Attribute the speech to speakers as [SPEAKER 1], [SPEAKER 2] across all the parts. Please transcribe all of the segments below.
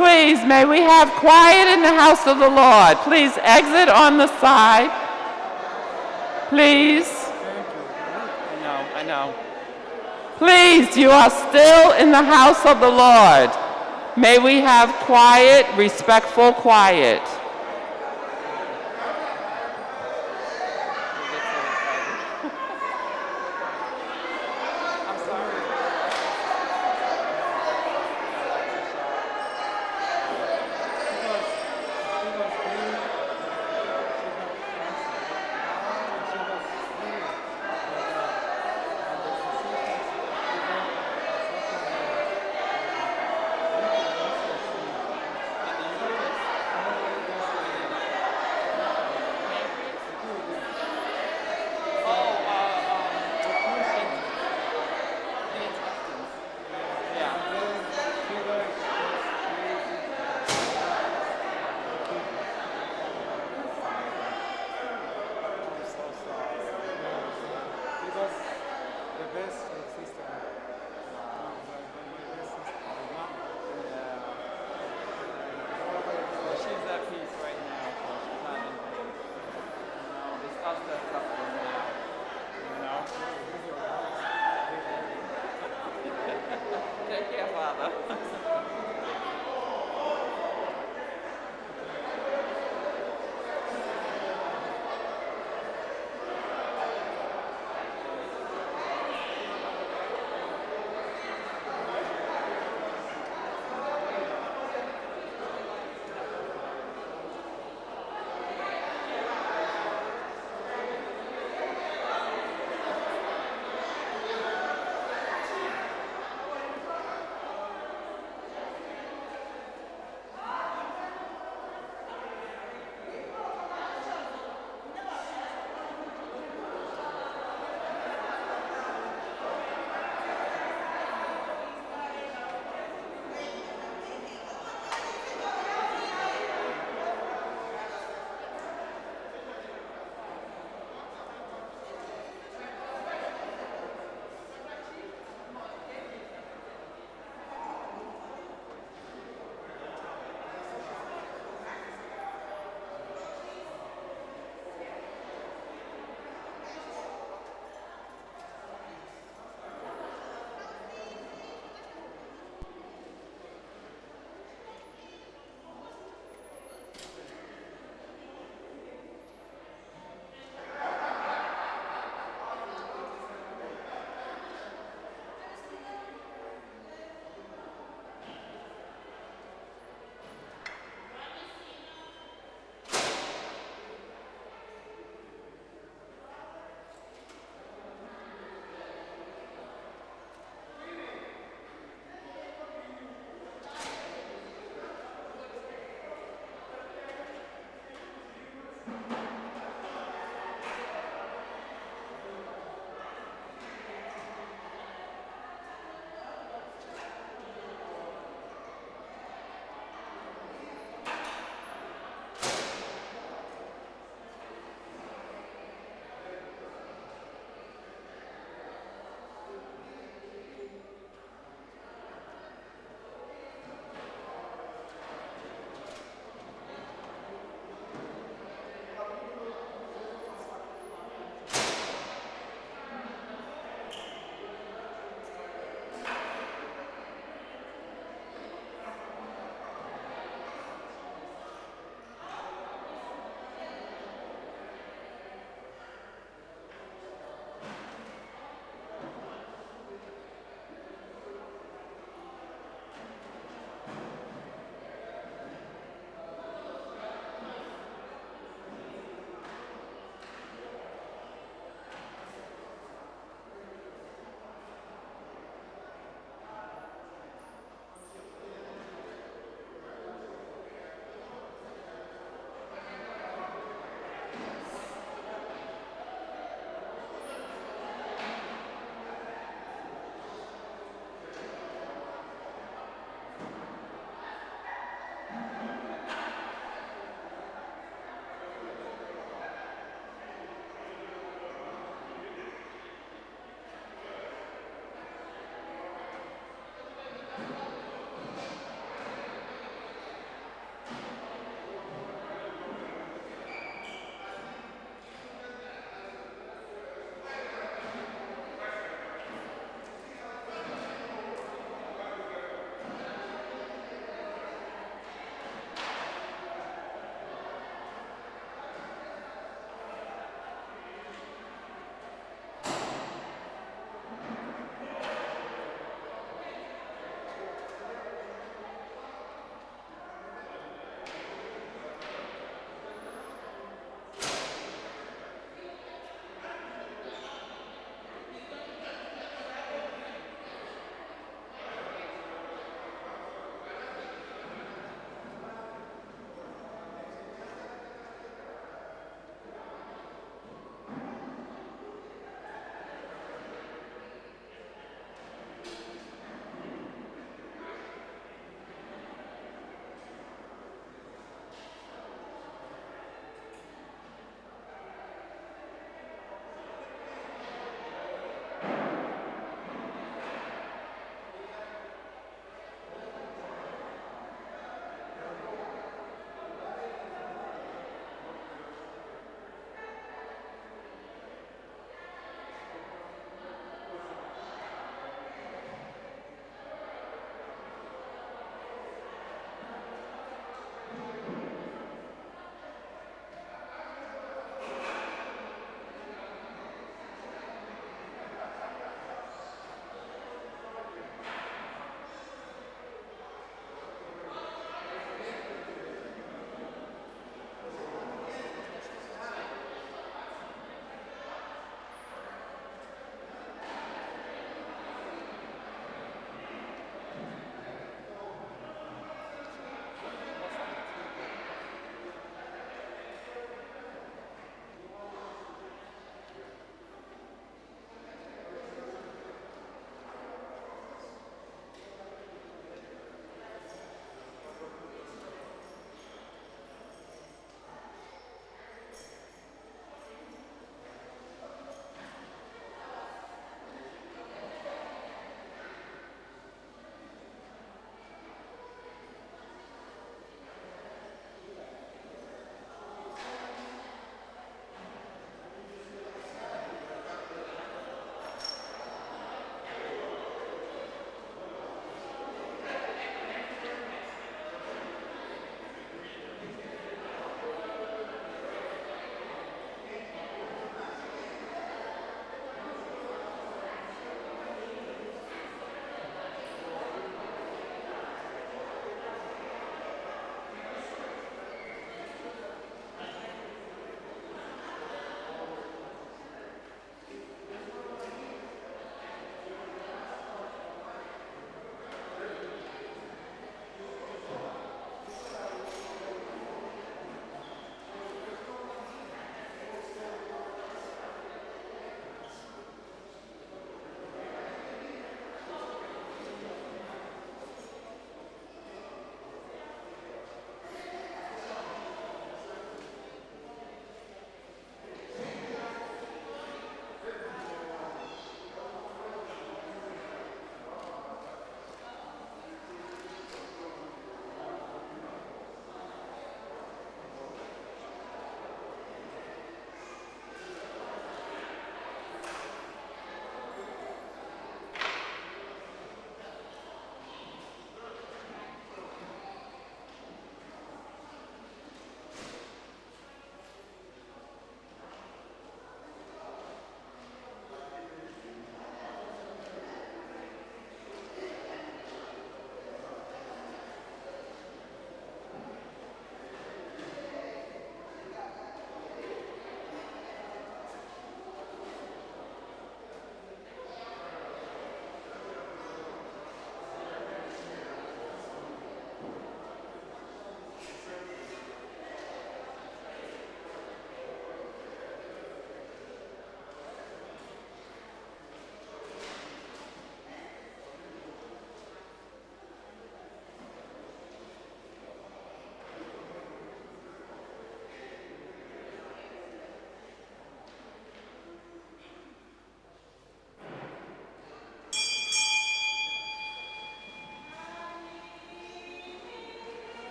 [SPEAKER 1] please, may we have quiet in the house of the Lord. Please exit on the side. Please. I know. Please, you are still in the house of the Lord. May we have quiet, respectful quiet.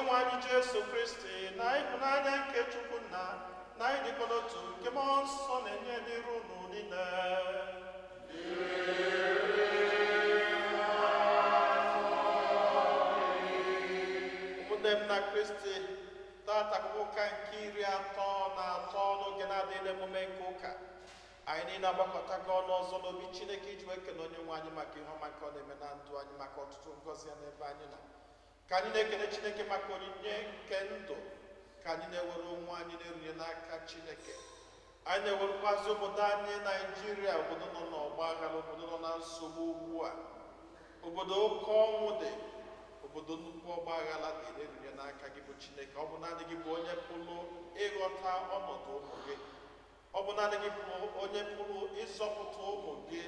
[SPEAKER 2] nwe anyị Jesu Kristi na ịhụnanya nke Chukwu Nna na ịdịkọ n'otu nke Mmụọ Nsọ na-enye dịrị unu niile. Ụmụnne m na Kristi, tata bụ ụka nke 33 n'oge na-adịghị emume nke ụka. Anyị niile agbakọtago ọnụ ọzọ n'obi Chineke iji wee kelee onye nwe anyị maka ihe ọma nke ọ na-eme na ndụ anyị, maka ọtụtụ ngọzi ya n'ebe anyị nọ. Ka anyị na-ekele Chineke maka onyinye nke ndụ, ka anyị na-ewere onwe anyị na-erunye n'aka Chineke. Anyị na-ewerekwazi obodo anyị Naijiria, obodo nọ n'ọgba aghara, obodo nọ na nsogbu ugbu a, obodo oke ọnwụ dị, obodo nnukwu ọgba aghara dị, na-erunye n'aka gị bụ Chineke. Ọ bụ naanị gị bụ onye pụrụ ịghọta ọnọdụ ụmụ gị. Ọ bụ naanị gị bụ onye pụrụ ịzọpụta ụmụ gị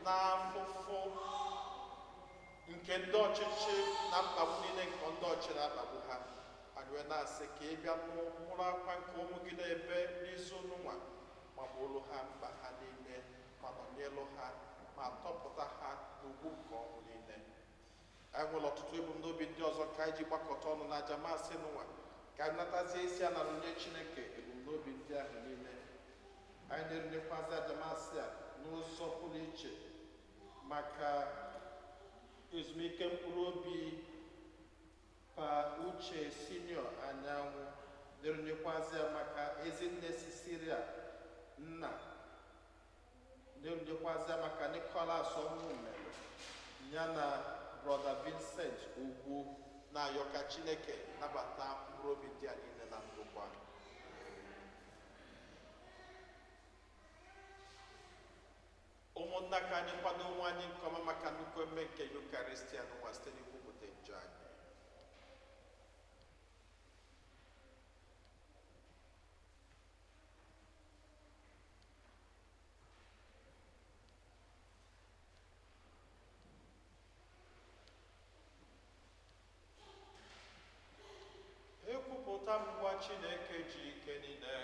[SPEAKER 2] n'afụfụ nke ndị ọchịchị na mkpagbu niile nke ndị ọchịchị na-akpagbu ha. Anyị wee na-asị ka ị bịa mkpụrụ akwa nke ụmụ gị na-ebe n'izu n'ụwa, ma bụrụ ha mkpa ha niile, ma nọnyelụ ha, ma tọpụta ha n'ugwu nke ọnwụ niile. Anyị nwere ọtụtụ ebumnobi ndị ọzọ ka anyị ji gbakọta ọnụ n'aja masị n'ụwa, ka anyị natazie isi a nara onye Chineke ebumnobi ndị ahụ niile. Anyị na-erunyekwazị aja masị a n'ụzọ pụrụ iche maka ezumike mkpụrụ obi Pa Uche Senior Anyanwụ, na-erunyekwazị ya maka Ezinne Sisiria Nna, na-erunyekwazị ya maka Nicholas Ọmụmere ya na Brother Vincent Ugwu, na-ayọka Chineke nabata mkpụrụ obi ndị a niile na ndokwa. Ụmụnna, ka anyị kwado onwe anyị nke ọma maka nnukwu eme nke Eucharistia n'ụwa site n'ikwupụta njọ anyị. Ekwupụta ngwa Chineke ji ike niile.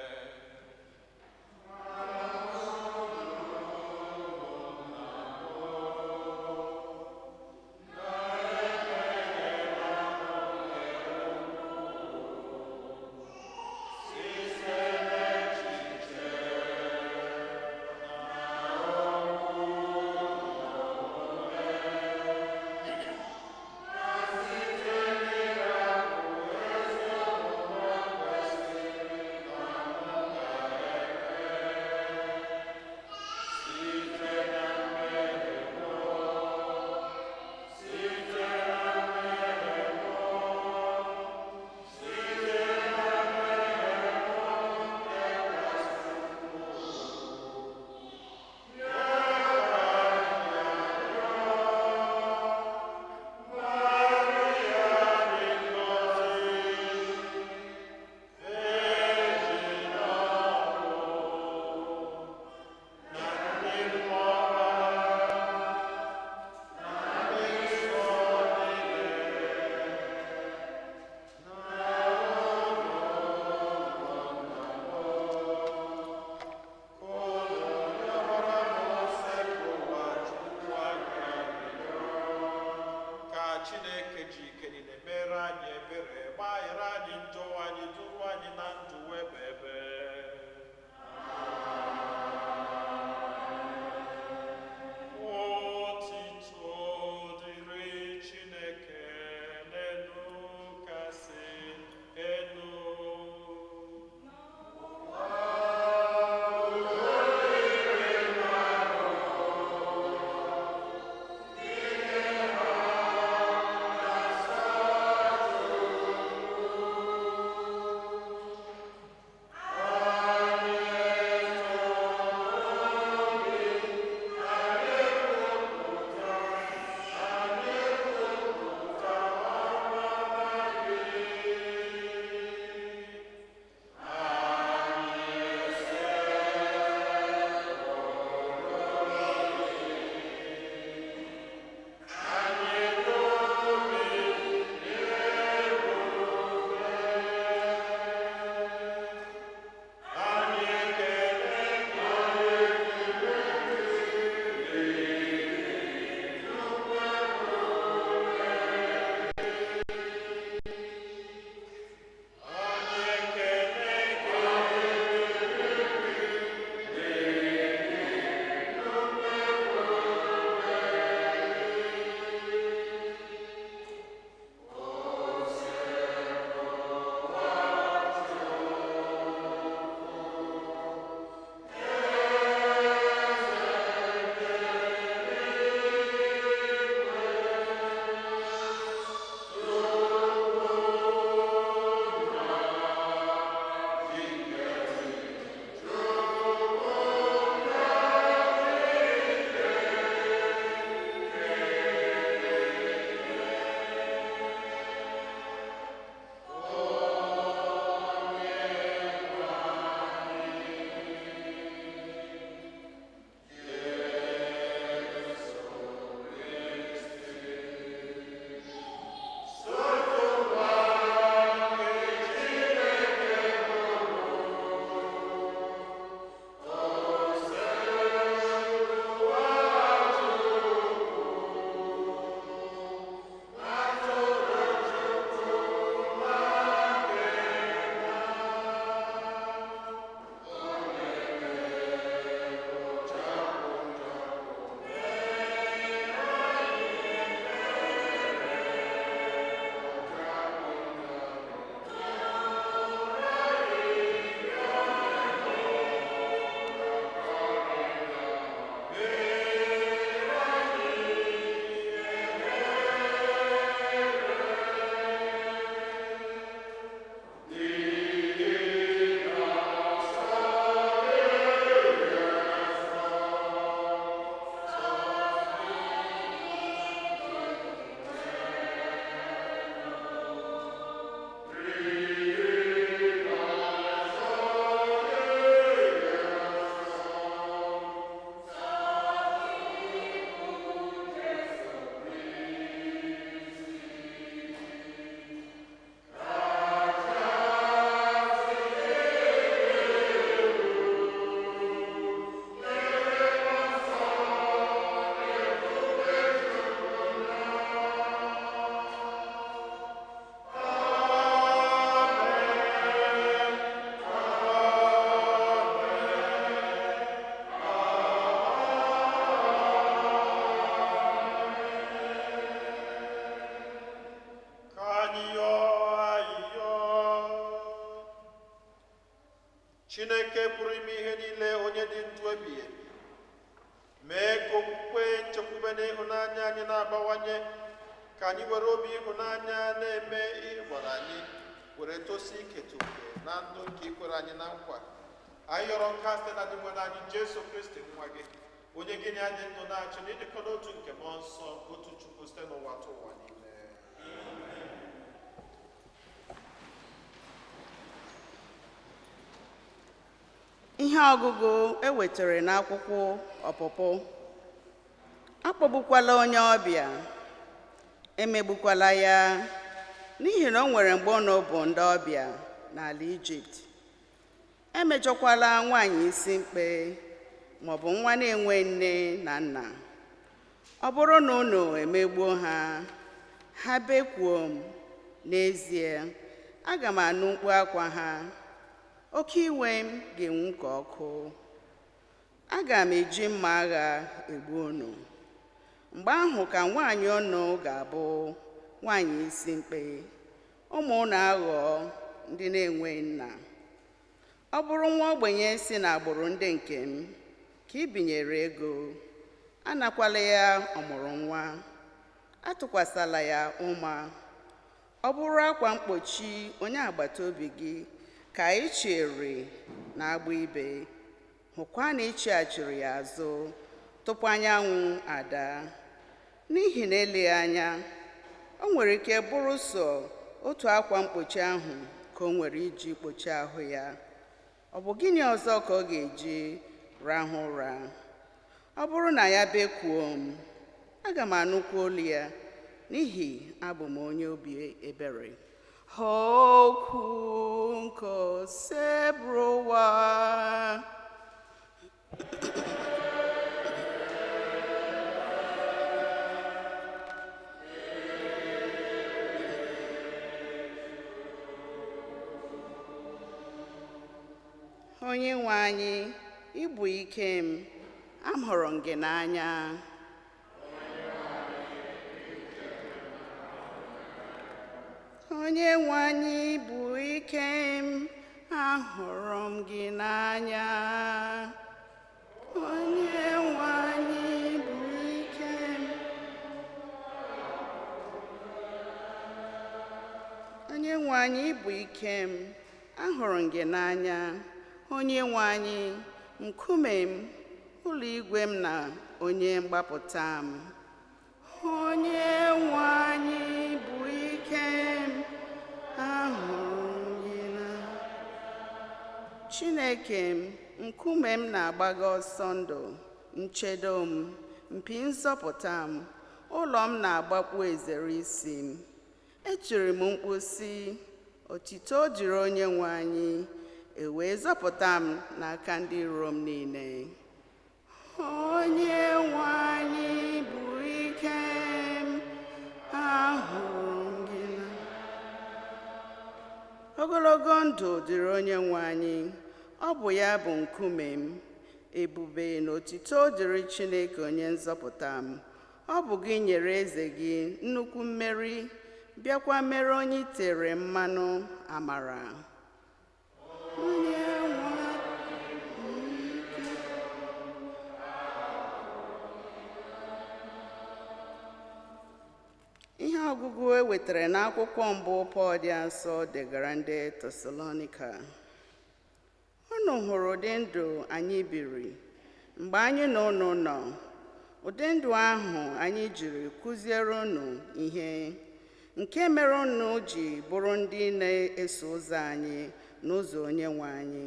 [SPEAKER 2] ka anyị were obi ịhụnanya na-eme ihe gwara anyị were tosi iketa oke na ndụ nke ikwere anyị na nkwa. Anyị yọrọ nka site na dị nwere anyị Jesu Kristi nwa gị, onye gị na dị ndụ na-achị na ịdịkọ n'otu nke mmụọ nsọ, otu Chukwu site n'ụwa tụ ụwa niile.
[SPEAKER 3] Ihe ọgụgụ ewetara n'akwụkwọ ọpụpụ. Akpọgbukwala onye ọbịa, emegbukwala ya, n'ihi na o nwere mgbe ọ bụ ndị ọbịa n'ala Ijipt. Emejọkwala nwaanyị isi mkpe maọbụ nwa na-enwe nne na nna. Ọ bụrụ na unu emegbuo ha, ha bekwuo m, n'ezie aga m anụ mkpu akwa ha, oke iwe m ga-enwu ka ọkụ. Aga m eji mma agha egbu unu. Mgbe ahụ ka nwaanyị unu ga-abụ nwaanyị isi mkpe, ụmụ unu aghọọ ndị na-enwe nna. Ọ bụrụ nwa ogbenye si n'agbụrụ ndị nke m ka ị binyere ego, anakwala ya ọmụrụ nwa, atụkwasịla ya ụma. Ọ bụrụ akwa mkpuchi onye agbata obi gị ka ị chere na agba ibe, hụkwa na ịchịghachiri ya azụ tupu anyanwụ ada. N'ihi na eleghị anya, o nwere ike bụrụ sọ otu akwa mkpuchi ahụ ka o nwere iji kpuchie ahụ ya. Ọ bụ gịnị ọzọ ka ọ ga-eji rahụ ụra? Ọ bụrụ na ya bekwuo m, aga m anụkwa olu ya, n'ihi abụ m onye obi ebere. Okwu nke osebrowa. Onye nwe anyị, ịbụ ike m, ahụrụ m gị n'anya. Onye nwe anyị, bụ ike m, ahụrụ m gị n'anya. Onye nwe anyị, bụ ike m. Onye nwe anyị, bụ ike m, ahụrụ m gị n'anya. Onye nwe anyị, nkume m, ụlọ igwe m na onye mgbapụta m. Onye nwe anyị, bụ ike m, ahụrụ m gị n'anya. Chineke m, nkume m na-agbaga ọsọ ndụ, nchedo m, mpi nzọpụta m, ụlọ m na-agbakpu ezere isi m. Etiri m mkpu sị, otito dịrị onye nwe anyị, e wee zọpụta m n'aka ndị iro m niile. Onye nwe anyị, bụ ike m, ahụrụ m gị n'anya. Ogologo ndụ dịrị onye nwe anyị, ọ bụ ya bụ nkume m. Ebube na otito dịrị Chineke onye nzọpụta m. Ọ bụ gị nyere eze gị nnukwu mmeri, bịakwa mere onye itere mmanụ amara. Ihe ọgụgụ ewetara n'akwụkwọ mbụ Pọl dị nsọ degara ndị Tesalonika. Unu hụrụ ụdị ndụ anyị biri mgbe anyị na unu nọ, ụdị ndụ ahụ anyị jiri kụziere unu ihe, nke mere unu ji bụrụ ndị na-eso ụzọ anyị n'ụzọ onye nwe anyị.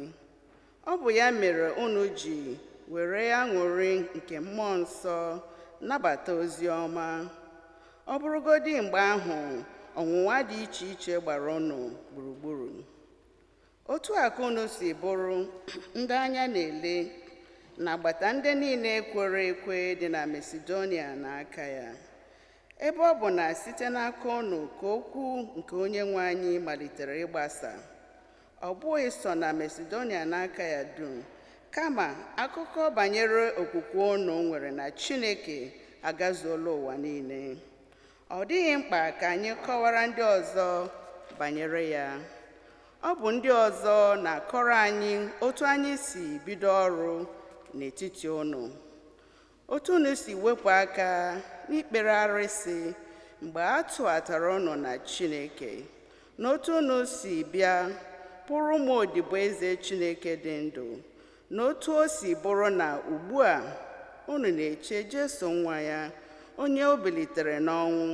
[SPEAKER 3] Ọ bụ ya mere unu ji were aṅụrị nke mmụọ nsọ nabata ozi ọma. Ọ bụrụgodị mgbe ahụ ọnwụnwa dị iche iche gbara unu gburugburu. Otu a ka unu si bụrụ ndị anya na-ele n'agbata ndị niile kwere ekwe dị na Masedonia na aka ya, ebe ọ bụ na site n'aka unu ka okwu nke onye nwe anyị malitere ịgbasa. Ọ bụghị sọ na Masedonia n'aka ya dum, kama akụkọ banyere okwukwe unu nwere na Chineke agazuola ụwa niile. Ọ dịghị mkpa ka anyị kọwara ndị ọzọ banyere ya. Ọ bụ ndị ọzọ na-akọrọ anyị otu anyị si bido ọrụ n'etiti unu, otu unu si wepụ aka n'ikpere arụsị mgbe a tụatara unu na Chineke n'otu unu si bịa bụrụ ụmụ odibo eze Chineke dị ndụ, n'otu o si bụrụ na ugbu a unu na-eche Jesu nwa ya, onye o bilitere n'ọnwụ,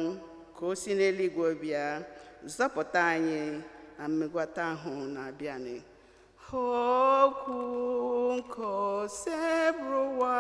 [SPEAKER 3] ka o si n'eluigwe bịa zọpụta anyị na mmegwata ahụ na-abịanị. Okwu nke osebụwa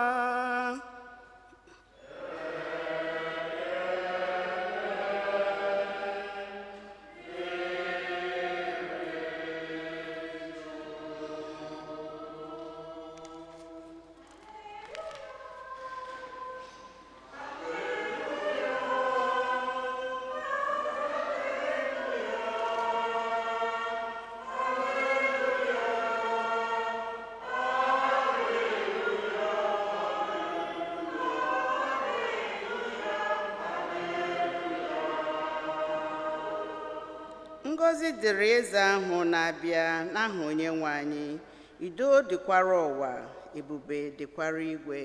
[SPEAKER 3] ngọzi dịrị eze ahụ na-abịa n'aha Onyenwe anyị. Udo dịkwara ụwa, ebube dịkwara igwe.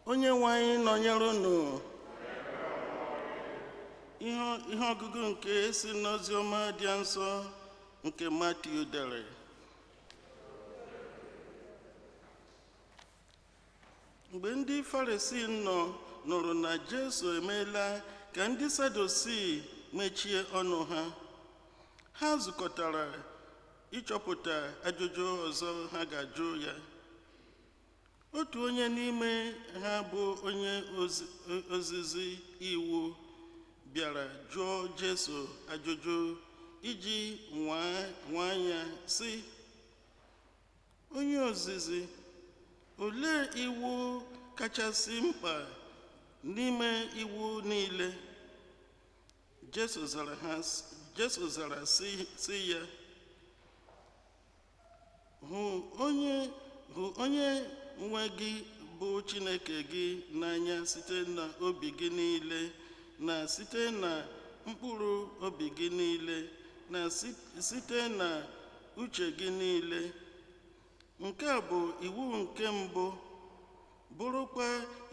[SPEAKER 4] Onyenwe anyị nọnyere unu. Ihe ọgụgụ nke si n'ozi ọma dị nsọ nke Matiu dere. Mgbe ndị Farisii nụrụ na Jesu emeela ka ndị Sadusii mechie ọnụ ha, ha zukọtara ịchọpụta ajụjụ ọzọ ha ga-ajụ ya. Otu onye n'ime ha bụ onye ozizi iwu bịara jụọ Jesu ajụjụ iji nwaa ya, sị, onye ozizi, olee iwu kachasị mkpa n'ime iwu niile? Jesu zara sị ya, hụ onye nwe gị bụ Chineke gị n'anya site n'obi gị niile, na site na mkpụrụ obi gị niile, na site na uche gị niile. Nke a bụ iwu nke mbụ, bụrụkwa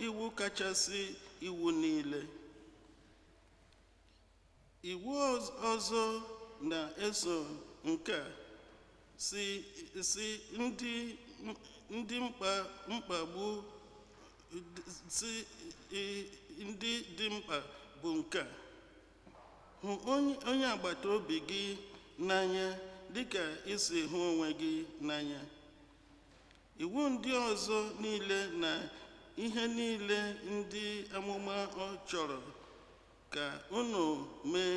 [SPEAKER 4] iwu kachasị iwu niile. Iwu ọzọ na-eso nke a, si ndị dị mkpa bụ nke a: hụ onye agbata obi gị n'anya dịka isi hụ onwe gị n'anya. Iwu ndị ọzọ niile na ihe niile ndị amụma ọ chọrọ ka unu mee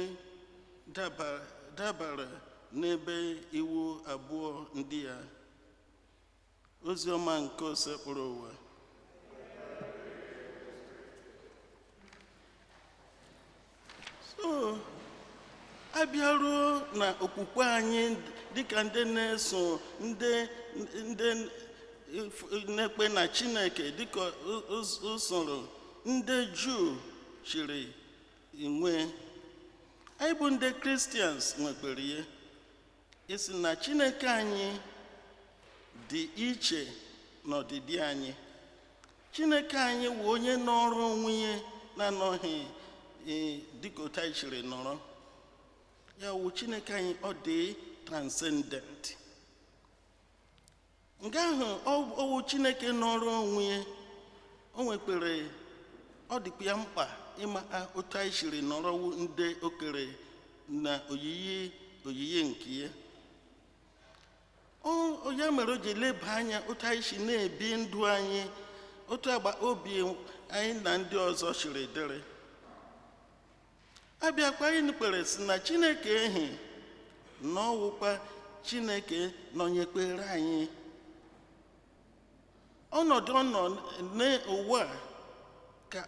[SPEAKER 4] dabara n'ebe iwu abụọ ndị a. Ozi ọma nke osekpụrụ ụwa. So abịaruo na okwukwe anyị dịka ndị na-eso ndị na-ekpe na Chineke dịka usoro ndị Juu chiri inwe, anyị bụ ndị Kristians nwekwara ya, isi na Chineke anyị dị iche n'ọdịdị anyị. Chineke anyị wụ onye nọrọ onwe ya na-anọghị dịka otu anyị chiri nọrọ. Ya wụ Chineke anyị, ọ dị transcendent. Nke ahụ ọ wụ Chineke nọrọ onwe ya, o nwekwere, ọ dịkwa ya mkpa ịma otu anyị chiri nọrọ ndị okere na oyiyi nke ya. Ya mere o ji leba anya otu anyị si na-ebi ndụ anyị, otu agba obi anyị na ndị ọzọ chiri dịrị. Abịakwa anyị kpere si na Chineke ehi na ọwụkwa Chineke nọnyekwere anyị. Ọnọdụ ọ nọ n'ụwa ka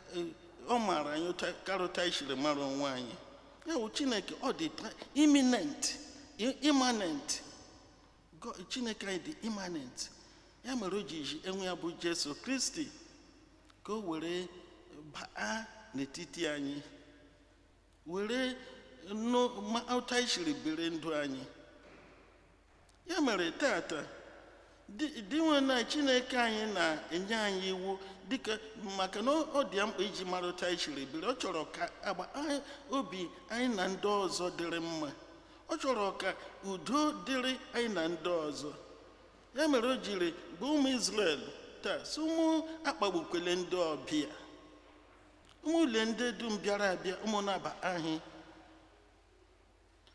[SPEAKER 4] ọ maara anyị karịta anyị siri mara onwe anyị. Ya wụ Chineke, ọ dị immanent. Chineke anyị dị immanent. Ya mere o ji enwe ya bụ Jesu Kristi ka o were baa n'etiti anyị, were ma otu anyị siri biri ndụ anyị. Ya mere tata dị nwe na Chineke anyị na-enye anyị iwu dịka maka na ọ dị mkpa iji mara otu anyị siri biri. Ọ chọrọ ka agba obi anyị na ndị ọzọ dịrị mma. Ọ chọrọ ka udo dịrị anyị na ndị ọzọ. Ya mere o jiri bụ ụmụ Izrel taa si ụmụ akpagbukwele ndị ọbịa, ụmụ ule ndị dum bịara abịa, ụmụ na-aba ahị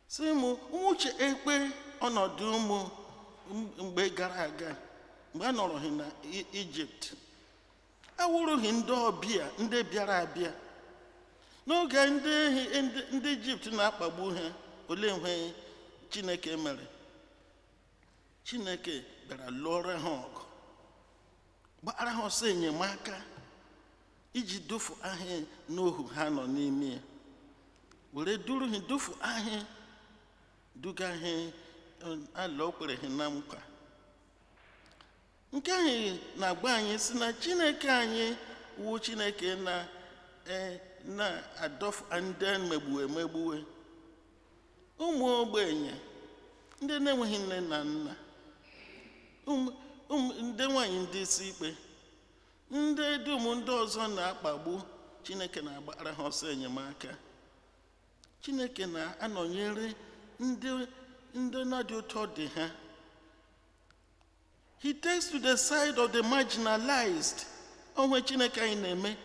[SPEAKER 4] si ụmụ uche ekpe ọnọdụ ụmụ mgbe gara aga, mgbe a nọrọghị na Ijipt. Awụrụghị ndị ọbịa ndị bịara abịa n'oge ndị Ijipt na-akpagbu ha. Olee ihe Chineke mere? Chineke bịara lụọrọ ha ọgụ, gbara ha ọsọ enyemaka iji dufu ahịa n'ohu ha nọ n'ime ya, were duru ha dufu ahịa duga ha ala o kwere ha na nkwa. Nke anyị na-agba anyị si na Chineke anyị wụ Chineke na-adọfu ndị emegbuwe, ụmụ ogbenye, ndị na-enweghị nne na nna, ndị nwanyị ndị isi ikpe, ndị dum ndị ọzọ na-akpagbu. Chineke na-agbara ha ọsọ enyemaka. Chineke na-anọnyere ndị na-adị ụtọ dị ha. He takes to the side of the marginalized. Onwe Chineke anyị na-eme,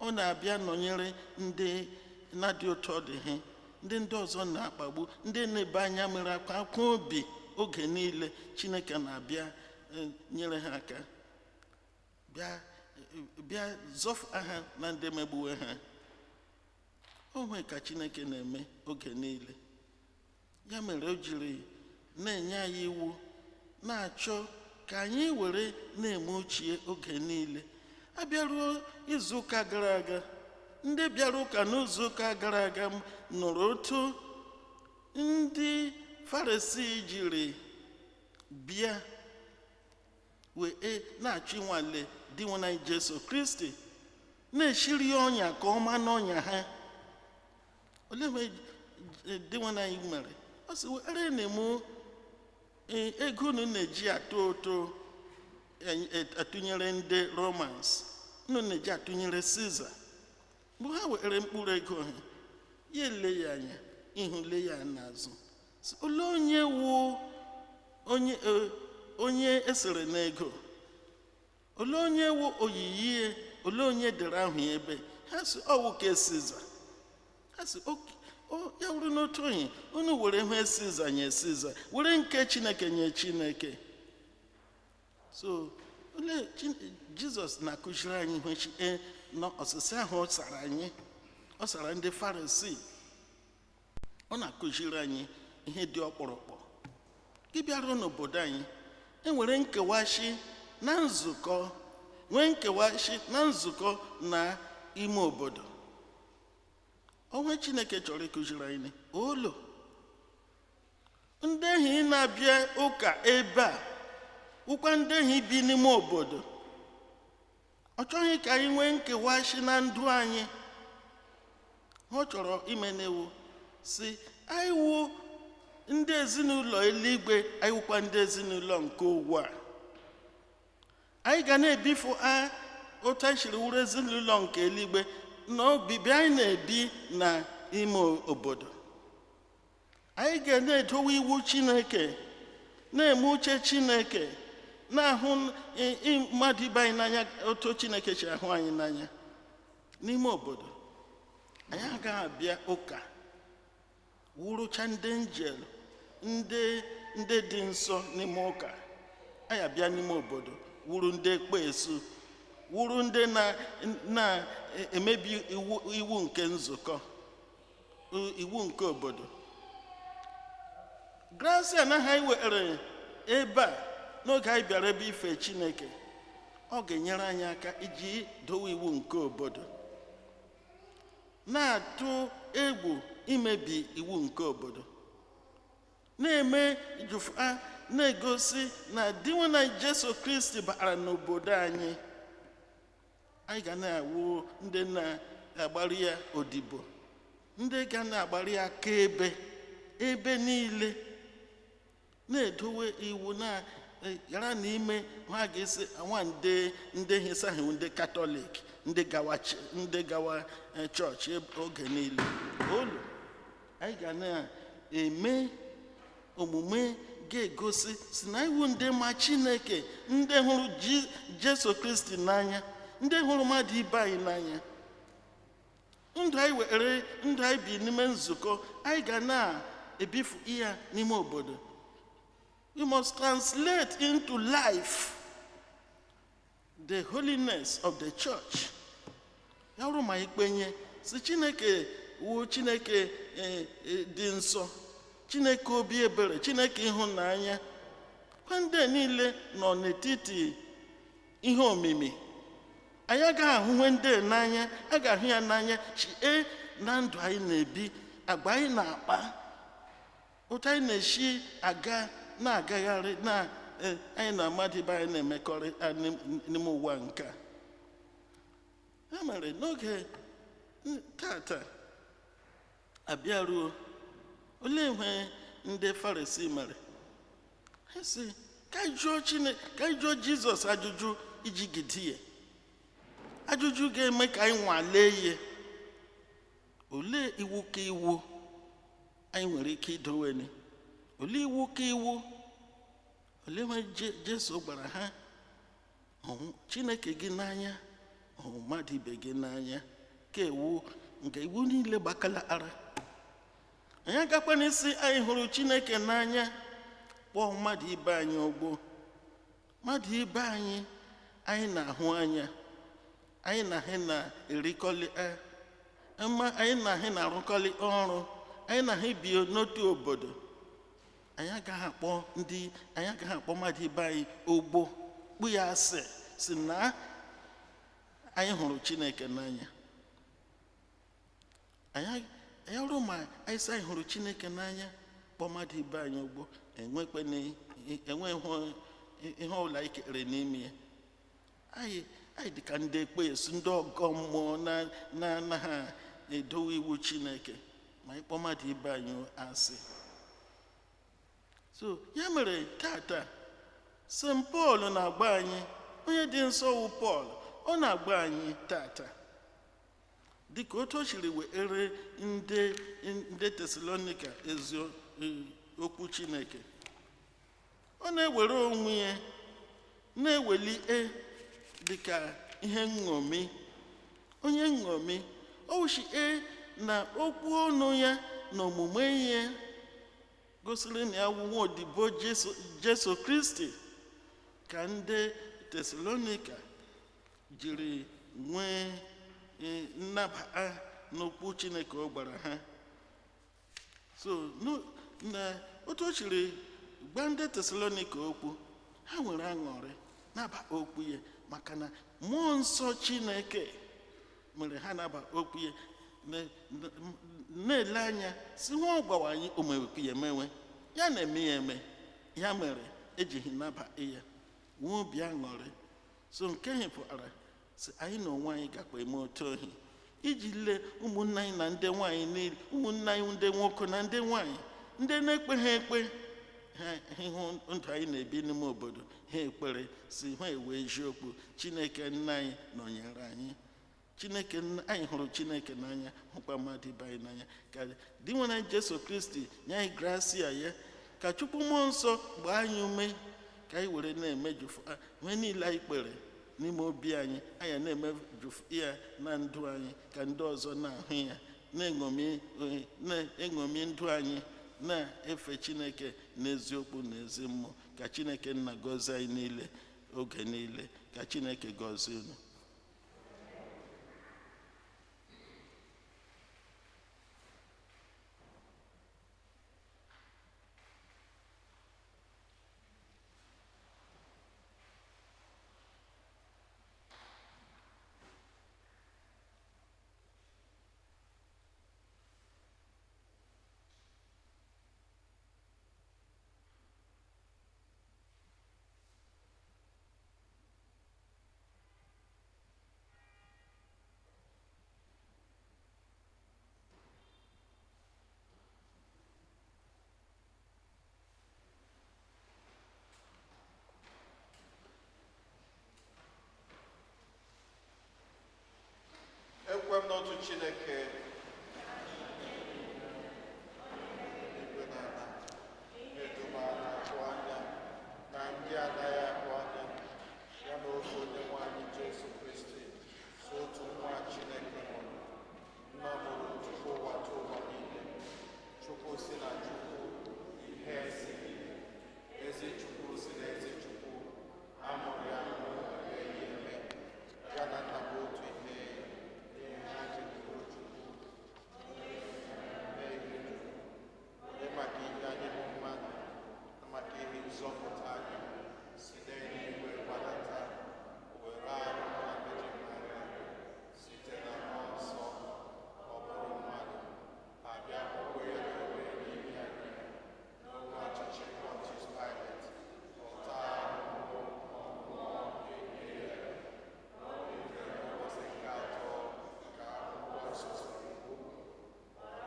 [SPEAKER 4] ọ na-abịa nọnyere ndị na-adị ụtọ dị ha, ndị ọzọ na-akpagbu, ndị na-ebe anya mere akwa obi oge niile. Chineke na-abịa nyere ha aka, bịa zọfụ ha na ndị megbuwe ha. Onwe ka Chineke na-eme oge niile. Ya mere o jiri na-enye anyị iwu, na-achọ ka anyị were na-eme ochie oge niile. Abịaruo izuụka gara aga, ndị bịara ụka n'izuụka gara aga nụrụ otu ndị Farisii jiri bịa wee na-achọ ịnwale dị nwe anyị Jesu Kristi, na-eshiri ọnya ka ọma n'ọnya ha. Olee ebe dị nwe anyị mere? Ọ sị, were na-eme ego unu na-eji atụnyere ndị Romans, unu na-eji atụnyere Siza. Mgbe ha were mkpụrụ ego ha, ya ele ya anya ihu, le ya n'azụ. Olee onye wu onye esere n'ego? Olee onye wu oyiyi? Olee onye dere ahụ ebe? Ha sị, ọwụ ke Siza. Ha sị, ya wuru n'otu onye, unu were ihe Siza nye Siza, were nke Chineke nye Chineke. So olee Jizọs na-akụziri anyị ihe n'ọsịsị ahụ ọ sara anyị, ọ sara ndị Farisii. Ọ na-akụziri anyị ihe dị ọkpụrụkpụ. Gị bịaruo n'obodo anyị, enwere nkewashi na nzukọ, nwee nkewashi na nzukọ na ime obodo. Onwe Chineke chọrọ ịkụziri anyị olo ndị ehi na-abịa ụka ebe a, ụkwa ndị ehi bi n'ime obodo. Ọ chọghị ka anyị nwee nkewashi na ndụ anyị. Ọ chọrọ ime n'ewu si anyị wụ ndị ezinụlọ eluigwe, anyị wụkwa ndị ezinụlọ nke ụwa. Anyị ga na-ebifu otu anyị siri wuru ezinụlọ nke eluigwe na obibi anyị na-ebi na ime obodo. Anyị ga na-edowe iwu Chineke, na-eme uche Chineke, na-ahụ mmadụ ibe anyị n'anya otu Chineke si ahụ anyị n'anya n'ime obodo. Anyị agaghị abịa ụka wurucha ndị njel, ndị dị nsọ n'ime ụka. Anyị abịa n'ime obodo wuru ndị ekpesu, wuru ndị na-emebi iwu nke nzukọ, iwu nke obodo. Grace anaghị anyị were ebe a n'oge anyị bịara ebe ife Chineke. Ọ ga-enyere anyị aka iji dowe iwu nke obodo, na-atụ egwu imebi iwu nke obodo, na-eme na-egosi na di nwe na Jesu Kristi bara n'obodo anyị ga na-awụ ndị na-agbari ya odibo, ndị ga na-agbari ya akaebe ebe niile, na-edowe iwu na ghara n'ime ha ga-esi nwa ndị hisaghị ndị Katọlik, ndị gawa chọọchị oge niile. Olu anyị ga na-eme omume ga-egosi si na iwu ndị ma Chineke, ndị hụrụ Jesu Kristi n'anya, ndị hụrụ mmadụ ibe anyị n'anya. Ndụ anyị were ndụ anyị bi n'ime nzukọ, anyị ga na-ebifu ihe n'ime obodo. We must translate into life the holiness of the church. Ya bụrụ ma ikpenye si Chineke wu Chineke dị nsọ, Chineke obi ebere, Chineke ịhụnanya, kwa ndị niile nọ n'etiti ihe omimi. Anyị agaghị ahụ ndị n'anya, a ga-ahụ ya n'anya na ndụ anyị na-ebi, agba anyị na-akpa, otu anyị na-esi aga na-agagharị na anyị na mmadụ ibe anyị na-emekọrịta n'ime ụwa nke a. Ya mere n'oge tata abịaruo, olee ihe ndị Farisi mere? Ha sị ka anyị jụọ Jizọs ajụjụ iji gide ya, ajụjụ ga-eme ka anyị nwalee ihe. Olee iwu ka iwu anyị nwere ike idowene? Olee iwu ka iwu? Olee ihe Jesu gwara ha? Hụ Chineke gị n'anya, hụ mmadụ ibe gị n'anya, ka iwu nke iwu niile gbakala ara. Anyị agakwa n'isi anyị hụrụ Chineke n'anya kpọọ mmadụ ibe anyị ọgbọ. Mmadụ ibe anyị na-ahụ anya, anyị na ha na-erikọli, anyị na ha na-arụkọli ọrụ, anyị na ha bi n'otu obodo. Anyị agaghị akpọ mmadụ ibe anyị ogbo, kpụ ya asị, si na anyị hụrụ Chineke n'anya. Anyị ọrụ ma anyị sị anyị hụrụ Chineke n'anya, kpọọ mmadụ ibe anyị ogbo, enwe ihe ọbụla anyị kere n'ime ya. Anyị dịka ndị ekpesu, ndị ọgọ mmụọ na-anaghị edowe iwu Chineke, ma ịkpọ mmadụ ibe anyị asị. So ya mere tata St. Paul na-agba anyị, onye dị nsọ wụ Paul, ọ na-agba anyị tata dịka otu o chiri were ndị Tesalonika ezi okwu Chineke. Ọ na-ewere onwe ya na-eweli dịka ihe nṅomi, onye nṅomi. O wuchi na okwu ọnụ ya na omume ya gosiri na ya wụwa odibo Jesu Kristi, ka ndị Tesalonika jiri nwee nnabata n'okwu Chineke ọ gbara ha. So na otu o chiri gba ndị Tesalonika okwu, ha nwere aṅụrị naba okwu ya, maka na mmụọ nsọ Chineke mere ha naba okwu ya, na-ele anya si nwa ọ gwawa anyị omewekwu ya emewe, ya na-eme ya eme. Ya mere ejighị naba ya, nwee obi aṅụrị. So nke anyị pụtara si anyị na onwe anyị gakwa eme otu ohi, iji lee ụmụnna anyị na ndị nwaanyị niile, ụmụnna anyị ndị nwoke na ndị nwaanyị, ndị na-ekpe ha ekpe, ha ịhụ ndụ anyị na-ebi n'ime obodo, ha ekpere si ha ewe eziokwu, Chineke nna anyị nọnyere anyị. Chineke anyị hụrụ Chineke n'anya, hụkwa mmadụ ibe anyị n'anya. Ka di nwe anyị Jesu Kristi nye anyị gracia ya, ka Chukwu mmụọ nsọ gbaa anyị ume, ka anyị were na-emejufu ihe niile anyị kpere n'ime obi anyị, anyị na-emejufu ya na ndụ anyị, ka ndị ọzọ na-ahụ ya, na-eṅomi ndụ anyị, na-efe Chineke n'eziokwu na ezi mmụọ. Ka Chineke nna gọzie anyị niile oge niile. Ka Chineke gọzie unu.
[SPEAKER 2] Chineke igwe na ala na-edobara ahụ anya na ndị anaghị ahụ anya ya na ofe onye nwe anyị Jesu Kristi so otu nwa Chineke mụrụ nna mụrụ tupu ụwa tụ ụwa niile Chukwu si na Chukwu ihe si ezi Chukwu si na ezi Chukwu amụrụ ya eyi eme ya na nna bụ otu ihe ihe ha ji bụrụ Chukwu mee ihe onye maka ihe anyị bụ mmadụ na maka ihe nzọpụta anyị si n'eluigwe gbadata were arụ na Virgin Maria site na mmụọ nsọ ọ bụrụ mmadụ abịa akwụkwọ ya na-eme n'ime anyị n'oge ọchịchị Pontius Pilate ọta ahụhụ ọnwụọ enye ya n'oge ụbọchị nke atọ ka akwụkwọ nsọ siri ikwu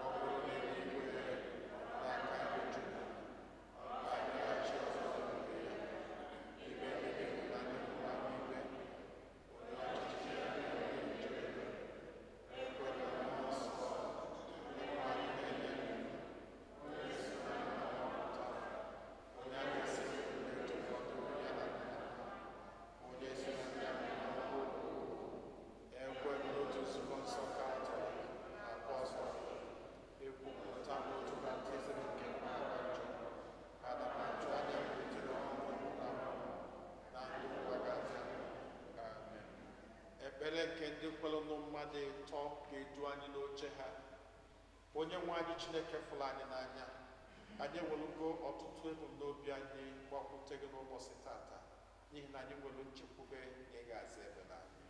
[SPEAKER 2] ọ bụrụ n'eluigwe n'aka nri Chukwu abịaghachi ọzọ n'oge ya ikpe ndị dị na ndị nwụrụ anwụ ikpe onye ọchịchị ya na-eme njedebe ekwe na mmụọ nsọ ndị mmadụ na-enye onye si na mmụọ pụta onye a na-esi n'etu ụfọdụ ya na nna onye si na ndị amụma ekwe n'otu nzukọ nsọ Katọlik na apọstọlik ekwupụta n'otu baptizim nke mgbaghara njọ ana m atụ anya mbilite n'ọnwụ na ndụ mgbagata amen. Ekpere nke ndị kwerenụ mmadụ ịtọ ga-edu anyị n'oche ha. Onye nwe anyị Chineke fụrụ anyị n'anya, anyị ewelugo ọtụtụ ebumnobi anyị gbakwute gị n'ụbọchị tata n'ihi na anyị nwere nchekwube na ị ga-aza ekpere anyị.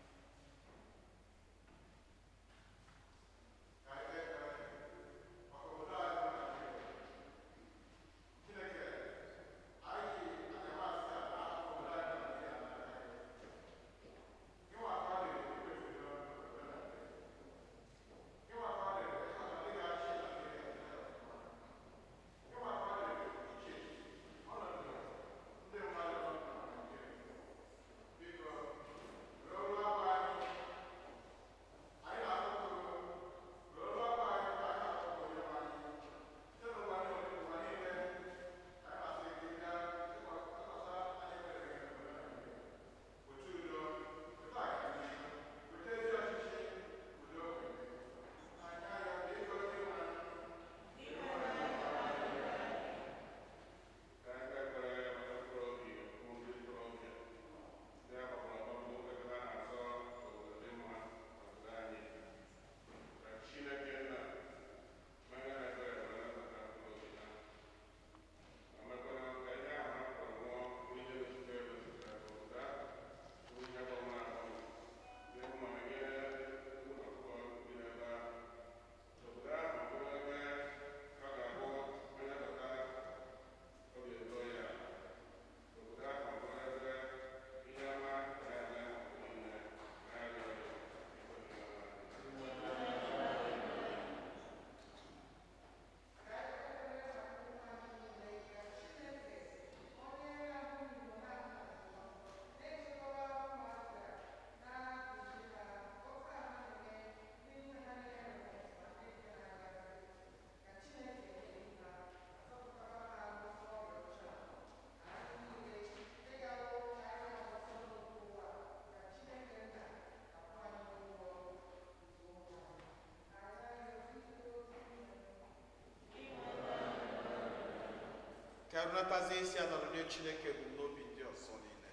[SPEAKER 2] Ka arụnatazie isi anọrọ nye Chineke bụ n'obi ndị ọzọ niile.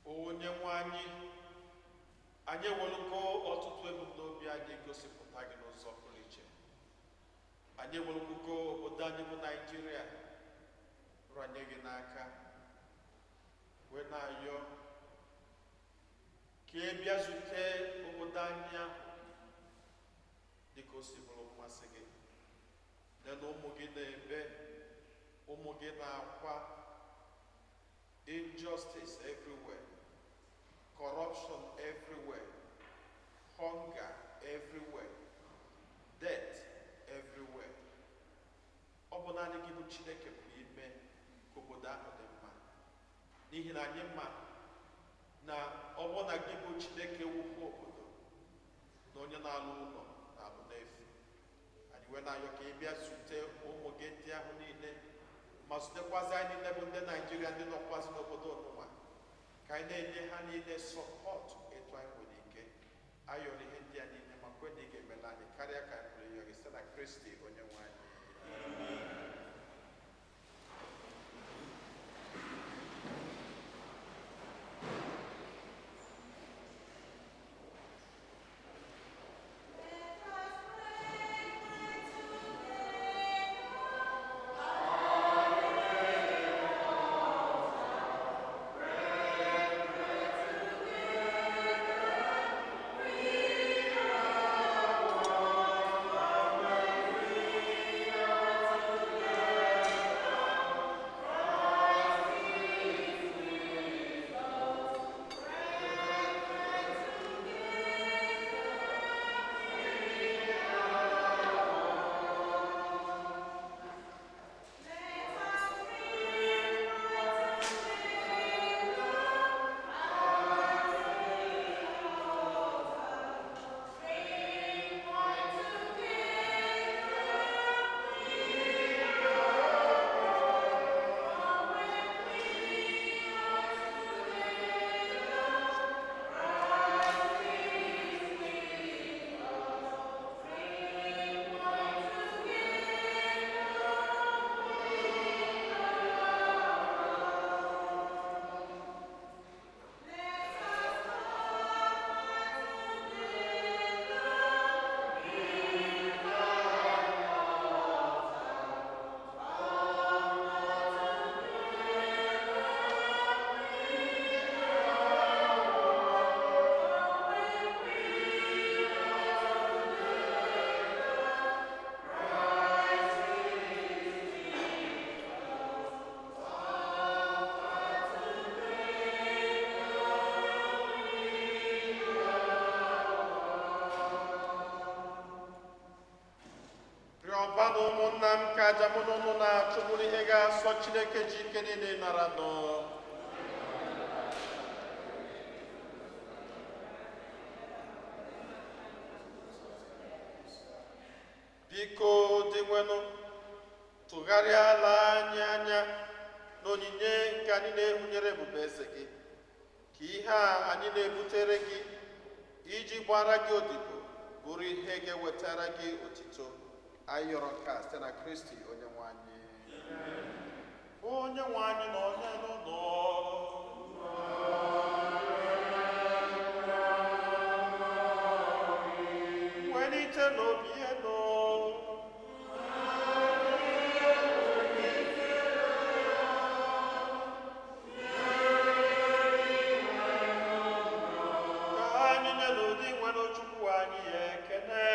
[SPEAKER 2] Onye nwe anyị ewelugo ọtụtụ ebumnobi anyị gosipụta gị n'ụzọ pụrụ iche. Anyị ewelugo obodo anyị bụ Naịjirịa ranye gị n'aka wee na-ayọ ka ị bịa zute obodo anyị ahụ dịka o si bụrụ mmasị gị. Nene ụmụ gị na-ebe, ụmụ gị na-akwa, injustice everywhere, corruption everywhere, hunger everywhere, death everywhere. Ọ bụ naanị gị bụ Chineke pụrụ ime ka obodo ahụ dị mma, n'ihi na anyị ma na ọ bụ na gị bụ Chineke wukwu obodo na onye na-alụ ụlọ na-alụ n'efu. Anyị wee na-ayọ ka ị bịa zute ụmụ gị ndị ahụ niile, ma zutekwazi anyị niile bụ ndị Naijiria ndị nọkwazi n'obodo ọnụma, ka anyị na-enye ha niile sọpọtụ etu anyị nwere ike. Ayọrọ ihe ndị a niile ma kwe na ị ga-emela anyị karịa ka anyị pụrụ ịyọrọ site na Kristi onye nwe anyị. Ọbana ụmụnna m ka aja mụ na ụnụ na-achụgburu ihe ga-asọ Chineke ji ike niile nara nọ. Biko dị nwenụ, tụgharịa ala anyị anya n'onyinye nke anyị na-ehunyere ebube eze gị, ka ihe a anyị na-ebutere gị iji gbara gị odibo bụrụ ihe ga-ewetara gị otito. Anyị yọrọ nke a site na Kristi onye nwe anyị. Onye nwe anyị na onye n'ụlọ welite n'obi elu. Ka anyị nye n'ụdị nwere Chukwu anyị ekene.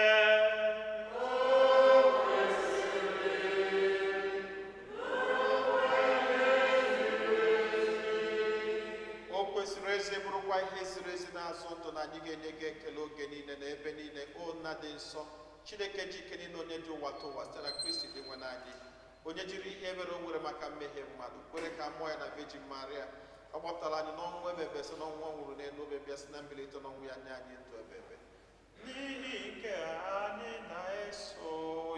[SPEAKER 2] Bụrụkwa ihe ziri ezi na-azụ ndụ na anyị ga-enye gị ekele oge niile na ebe niile. O nna dị nsọ, Chineke ji ike niile, onye dị ụwa tụwa site na Kristi dị nwe n'anyị, onye jiri ihe ebere o nwere maka mmehie mmadụ, kwere ka mmụọ ya na Virgin Maria ọ gbapụtara anyị n'ọnwụ ebebe si n'ọnwụ ọ nwụrụ n'elu obe, bịa si na mbilite n'ọnwụ ya nye anyị ndụ ebebe. N'ihi nke anyị na-eso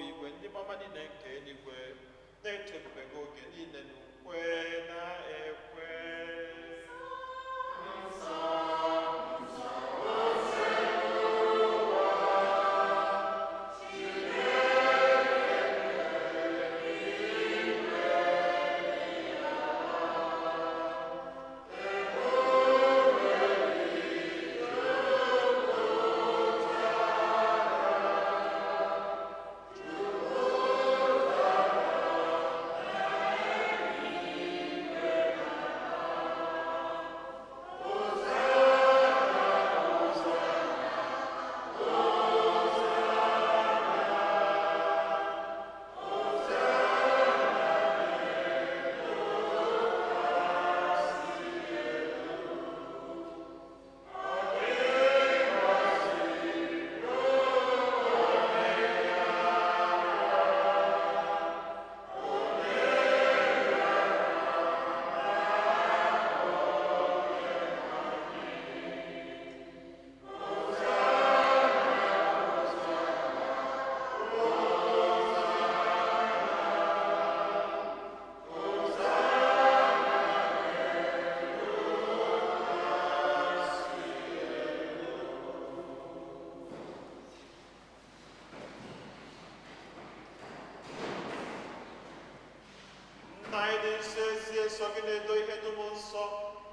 [SPEAKER 2] igwe ndị mama niile nke eluigwe na-eto ebube gị oge niile n'ukwe na ekwe.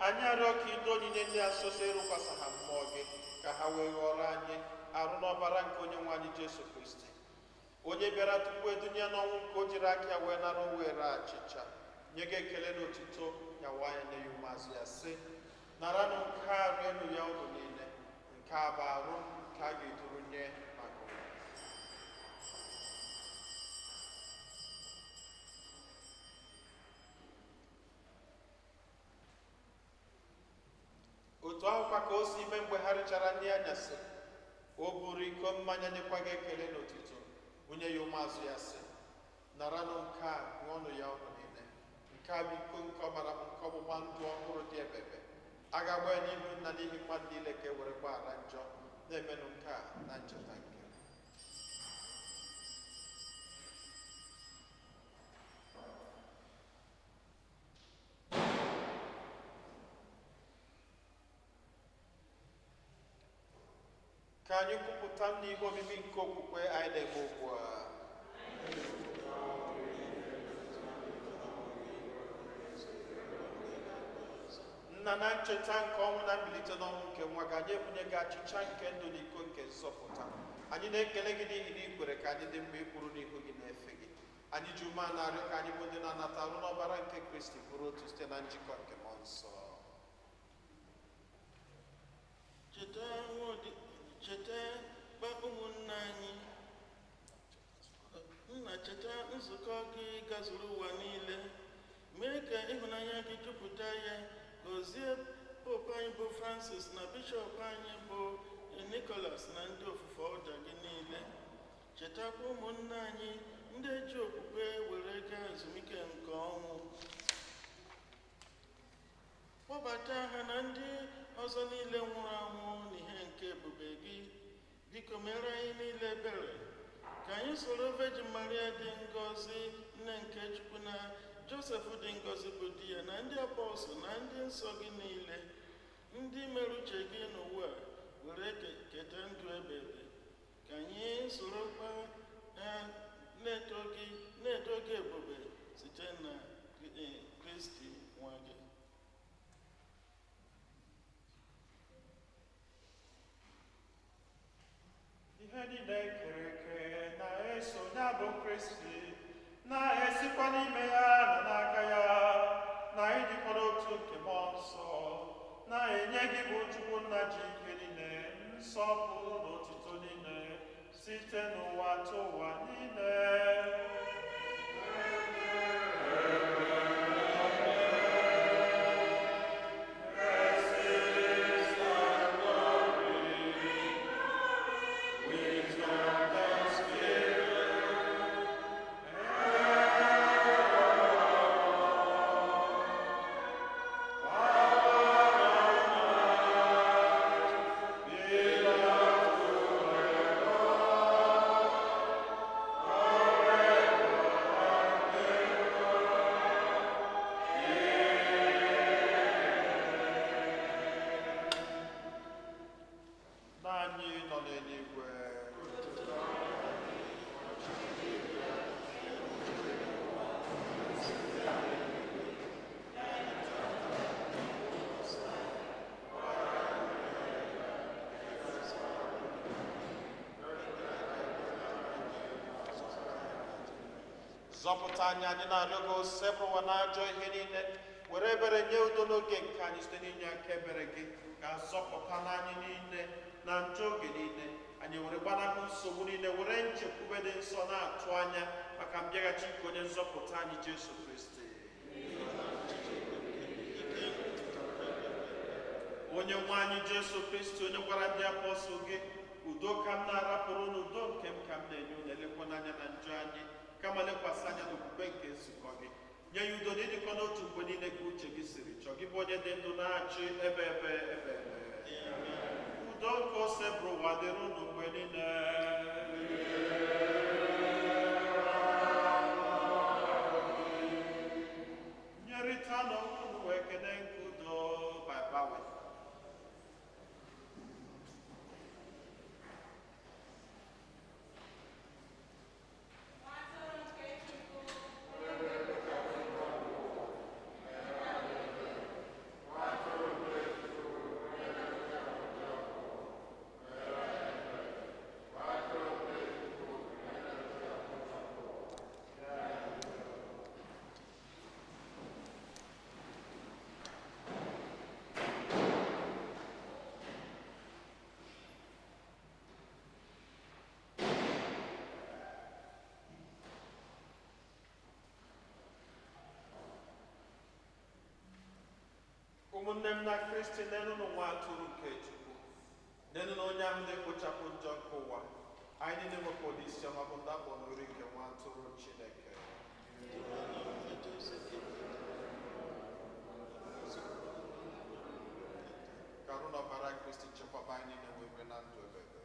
[SPEAKER 2] anyị arịọ ka ido onyinye ndị a soso ịrụkwasị ha mmụọ gị ka ha wee ghọrọ anyị arụ n'ọbara nke onye nwe anyị Jesu Kristi, onye bịara tupu edunye n'ọnwụ nke o jiri aka ya wee nara were achịcha nye gị ekele na otuto ya nwanyị na ya ụmụazụ ya sị, naranụ nke a rienụ ya ụlọ niile, nke a bụ arụ nke a ga-eduru nye maka ụwa. Otu ahụkwa ka o si ime mgbe ha richara nri anyasị, o buru iko mmanya nyekwa gị ekele na otuto bunye ya ụmụazụ ya sị, naranụ nke a ṅụọnụ ya ọnụ niile, nke a bụ iko nke ọbara m nke ọgbụgba ndụ ọhụrụ dị ebebe, a ga-agba ya n'ihu nna n'ihi mmadụ niile ka e were gbaghara njọ, na-emenụ nke a na ncheta nke ka anyị kwupụta n'ihe omimi nke okwukwe anyị na-eme ugbu a. Nna, na ncheta nke ọnwụ na mbilite n'ọnwụ nke nwa gị, anyị ebunye gị achịcha nke ndụ na iko nke nzọpụta. Anyị na-ekele gị n'ihi na ị kwere ka anyị dị mma ịkwụrụ n'ihu gị na-efe gị. Anyị ji ume na-arịọ ka anyị bụ ndị na-anata arụ n'ọbara nke Kristi bụrụ otu site na njikọ nke mmụọ nsọ.
[SPEAKER 4] Chetakwa ụmụnne anyị, nna, cheta nzukọ gị gazuru ụwa niile, mee ka ịhụnanya gị jupụta ya, gọzie pope anyị bụ Francis na bishọp anyị bụ Nicholas na ndị ofufe ọja gị niile. Chetakwa ụmụnne anyị ndị ji okwukwe were gaa ezumike nke ọnwụ, kpọbata ha na ndị ọzọ niile nwụrụ anwụ n'ihe nke ebube gị. Biko mere anyị niile ebere ka anyị soro Virgin Maria dị ngọzi, nne nke Chukwu, na Joseph dị ngọzi bụ di ya, na ndị apọstụl na ndị nsọ gị niile, ndị mere uche gị n'ụwa were keta ndụ ebebe. Ka anyị sorokwa na-eto gị ebube site na Kristi nwa gị.
[SPEAKER 2] Ihe niile kere eke na-eso ya bụ Kristi, na-esikwa n'ime ya na n'aka ya, na ịdịkwa n'otu nke mmụọ nsọ, na-enye gị bụ Chukwu Nna ji ike niile, nsọpụrụ na otuto niile, site n'ụwa atọ ụwa niile. Zọpụta anyị, anyị na-arịọ gị, osepụwa n'ajọ ihe niile, were ebere nye udo n'oge nke anyị site n'inye aka ebere gị, ka zọpụta n'anyị niile na njọ oge niile. Anyị were gbanahụ nsogbu niile, were nchekwube dị nsọ na-atụ anya maka mbịaghachi nke onye nzọpụta anyị Jesu Kristi. Onye nwe anyị Jesu Kristi, onye gwara ndị apọstụl gị, udo ka m na-arapụrụ n'udo nke m ka m na-enye unu, elekwa n'anya na njọ anyị, kama lekwasị anya n'okwukwe nke nzukọ gị. Nye ya udo n'ịdịkọ n'otu mgbe niile ka uche gị siri chọọ, gị bụ onye dị ndụ na-achị ebe. Udo nke ose bụrụ ụwa dịrị unu mgbe niile. Nyerịta n'onwe unu ekele nke udo gbanwe. ụmụnne m na Kristi, nenụnụ nwa atụrụ nke Chukwu, nenụnụ onye ahụ na-ekpochapụ njọ nke ụwa. Anyị niile nwekwa isi ọma bụ ndị akpọ n'ori nke nwa atụrụ Chineke. Ka arụ na ọbara Kristi chekwaba anyị niile wee na ndụ ebebe.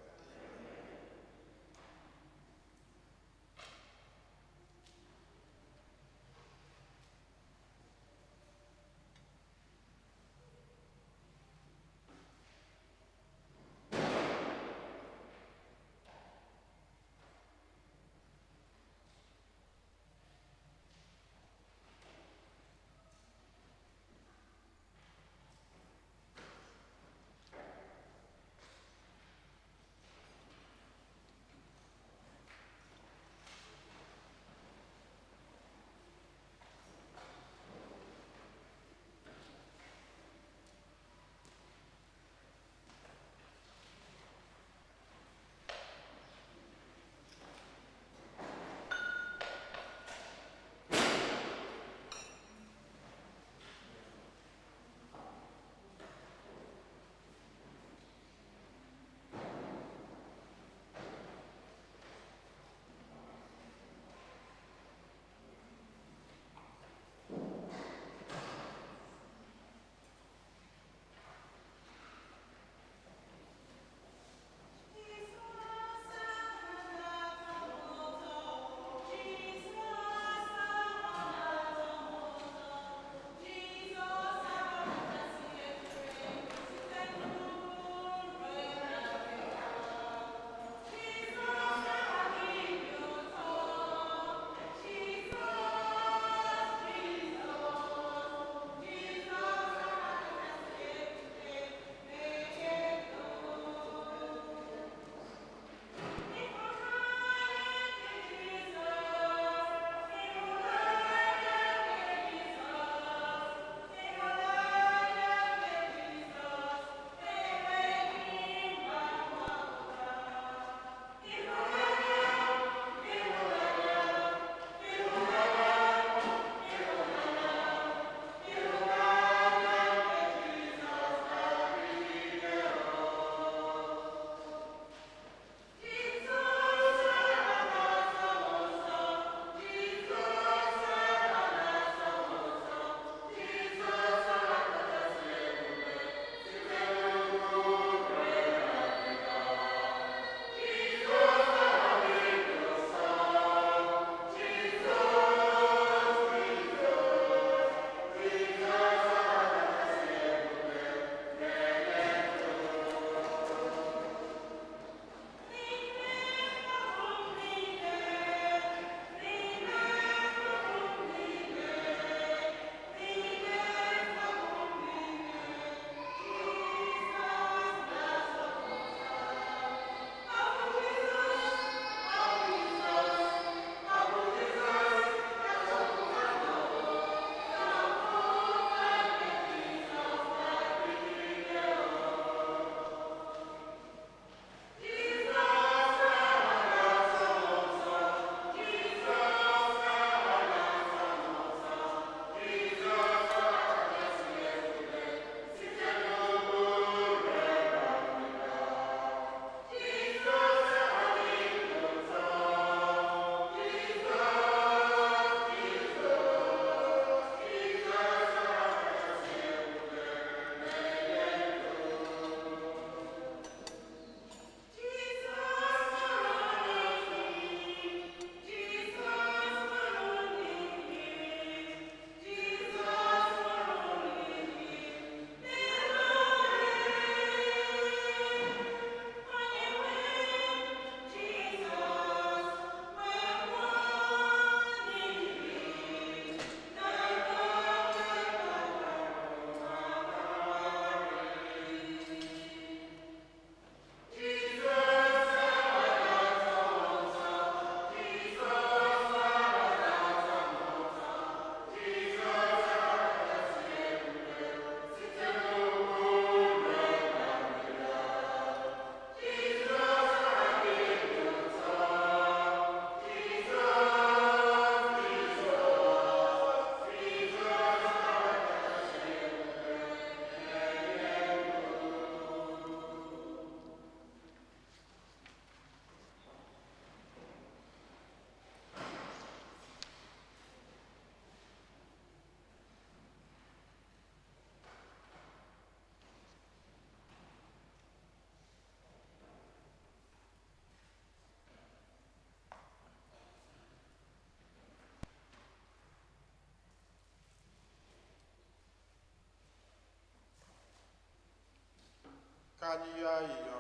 [SPEAKER 2] anyị yọọ ayịyọ.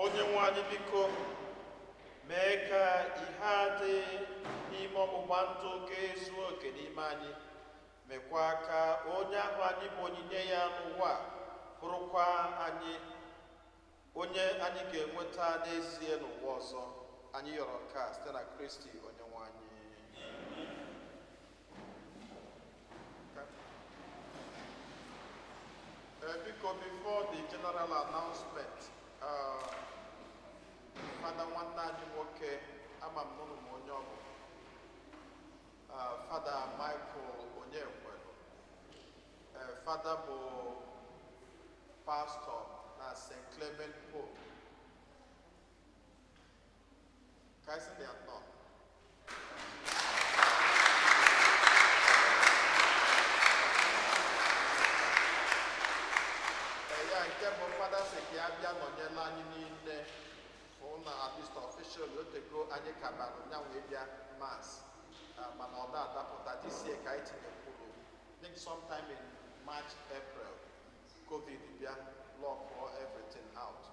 [SPEAKER 2] Onye nwe anyị biko mee ka ihe a dị n'ime ọgbụgba ndụ ga-ezu oke n'ime anyị, mekwa ka onye ahụ anyị bụ onyinye ya n'ụwa bụrụkwa anyị onye anyị ga-enweta n'ezie n'ụwa ọzọ. Anyị yọrọ nke a site na Kristi onye nwe anyị. Biko, before the general announcement, Father nwanne anyị nwoke ama m n'ụlọ m onye ọbụ Father Michael Onyekwelu, Father bụ pastor na St. Clement Pope. Ka isi dị atọ. Ya nke bụ Father si ka ya bịa nọnyela anyị niile na at least official otego anyị kabalụ ya wee bịa mass, mana ọ da-adapụta dịsie ka anyị tinyekwuru. I think sometime in March, April, COVID bịa lock everything out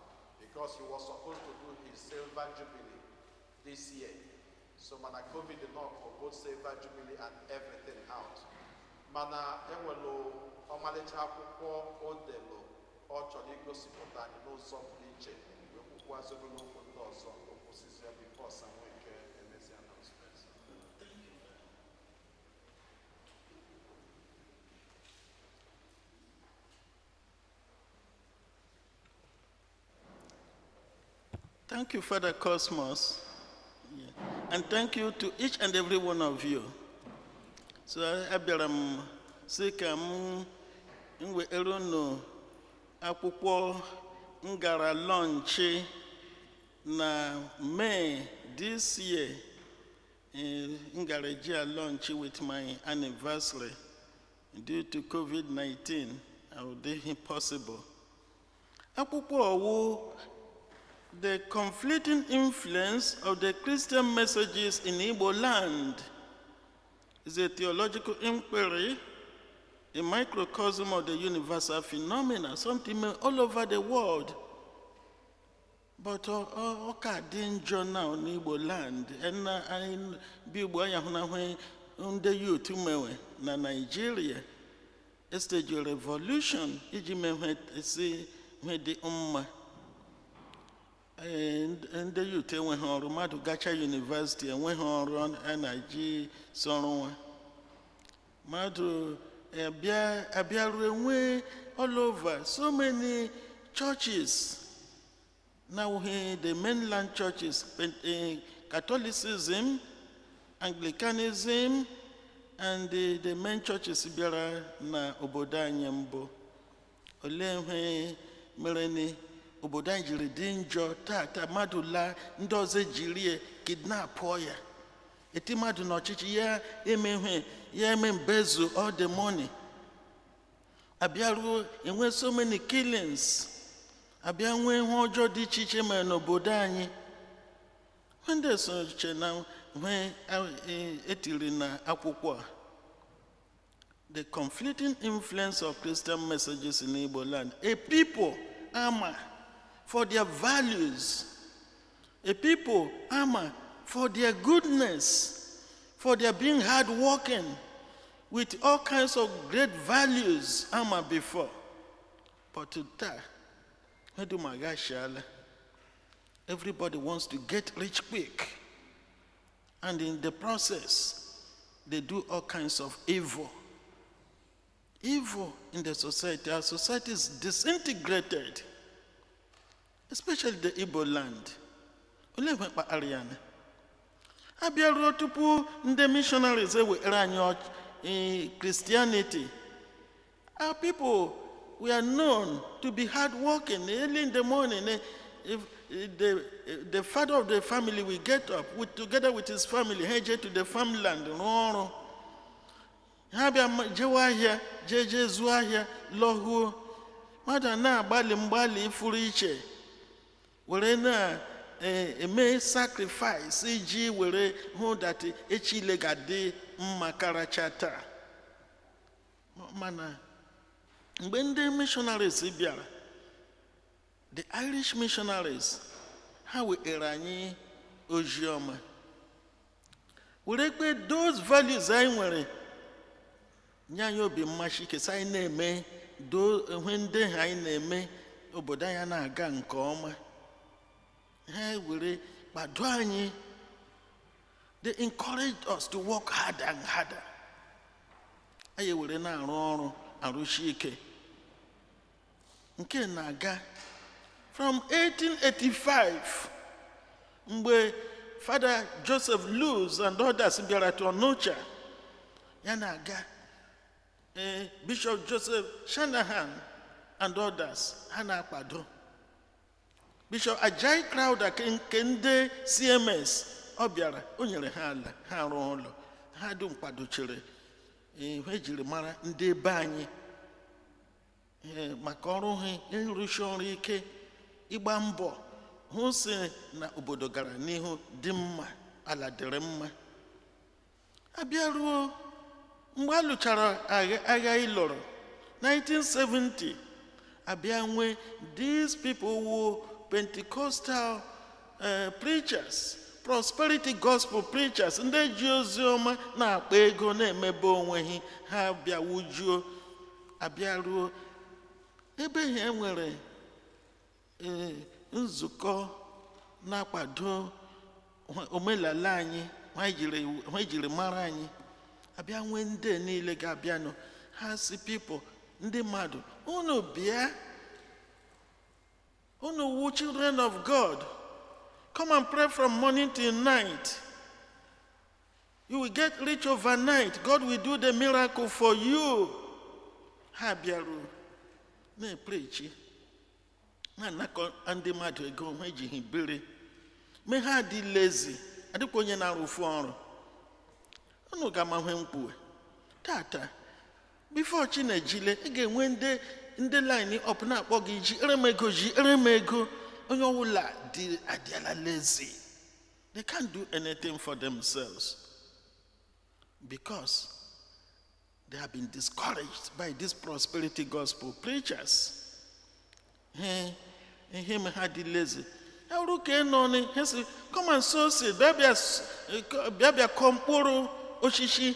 [SPEAKER 2] because he was supposed to do his silver jubilee this year. So mana COVID did not for both silver jubilee and everything out. Mana enwelu ọmalịcha akwụkwọ o delu ọ chọrọ igosipụta anyị n'ụzọ pụrụ iche. Before someone can make the announcements.
[SPEAKER 4] Thank you, Father Cosmos. Yeah. And thank you to each and every one of you. So I am sick. I'm akwụkwọ ngara lunch na May this year. Ngara lunch with my anniversary. Due to COVID-19, I would be impossible. Akwụkwọ the conflicting influence of the Christian messages in Igbo land is a theological inquiry, a microcosm of the universal phenomena, something all over the world. But okay, danger now in Igbo land, and I be when the youth na Nigeria, a stage of revolution. Ijime see when the and the youth when Romadu Gacha University and when run energy so Madu Abia all over so many churches. Now the mainland churches, Catholicism, Anglicanism, and the main churches biara na obodo anyambo. Ole mereni obodo jiri dị njọ tata mmadụ la ndị ọzọ jiri kidnap ya. Eti mmadụ n'ọchịchị ya eme mbezu all the money. Abịaruo enwe so many killings. Abịa nwe ihe ọjọọ dị iche iche mere n'obodo anyị. When they so now when etiri na akwụkwọ the conflicting influence of Christian messages in Igbo land. A people armor for their values. A people armor for their goodness, for their being hardworking, with all kinds of great values armor before. But today, everybody wants to get rich quick. And in the process, they do all kinds of evil. Evil in the society. Our society is disintegrated. Especially the Igbo land. Abịaruo tupu ndị missionaries ewere anyị Christianity. Our people, we are known to be hardworking. Early in the morning, if the father of the family will get up together with his family, head to the farmland. Jewa ahịa, jeje zụọ ahịa, lọhuo. Mmadụ na-agbalị mgbalị ifuru iche. Were na eme sacrifice iji were hụ that echile ga-adị mma karacha taa. mana mgbe ndị missionaries bịara, the Irish missionaries, ha wetara anyị ozi ọma were kpe those values anyị nwere nye anyị obi mmachi kesa anyị na-eme ihe ndị anyị na-eme obodo anyị na-aga nke ọma. Ha were kpado anyị. They encouraged us to work harder and harder. Anyị were na-arụ ọrụ arụshi ike. Nke na-aga from 1885 mgbe Father Joseph Luz and others bịara to Onitsha, ya na-aga Bishop Joseph Shanahan and others ha na-akpado. Bishop Ajayi Crowther nke ndị CMS ọ bịara, o nyere ha ala, ha rụọ ụlọ, ha dum kwadochiri ihe jiri mara ndị ebe anyị maka ọrụ ha ịrụsi ọrụ ike, ịgba mbọ hụ si na obodo gara n'ihu dị mma, ala dịrị mma. Abịaruo mgbe a lụchara agha ịlụrụ 1970, abịa nwee these people were Pentecostal preachers, prosperity gospel preachers, ndị ji ozi ọma na-akpa ego na-emebe onwe ha bịa wujuo. Abịaruo ebe ha nwere nzukọ na-akwado omenala anyị, ha jiri mara anyị. Abịa nwee ndị niile ga-abịanụ, ha si people, ndị mmadụ, unu bịa, unu wu children of God, come and pray from morning till night. You will get rich overnight. God will do the miracle for you. Ha bịaruo na-eprechi na-anakọ ndị mmadụ ego ha ejighị biri, mee ha dị lazy, adịkwa onye na-arụfu ọrụ. Unu ga-amahwe mkpue tata before Chinejile, ị ga-enwe ndị line up na-akpọ gị ji eremego, onye ọwụla dị adịala lazy. They can't do anything for themselves because they have been discouraged by these prosperity gospel preachers. Him had the lazy. Come and sow seed. Babia komporo oshishi.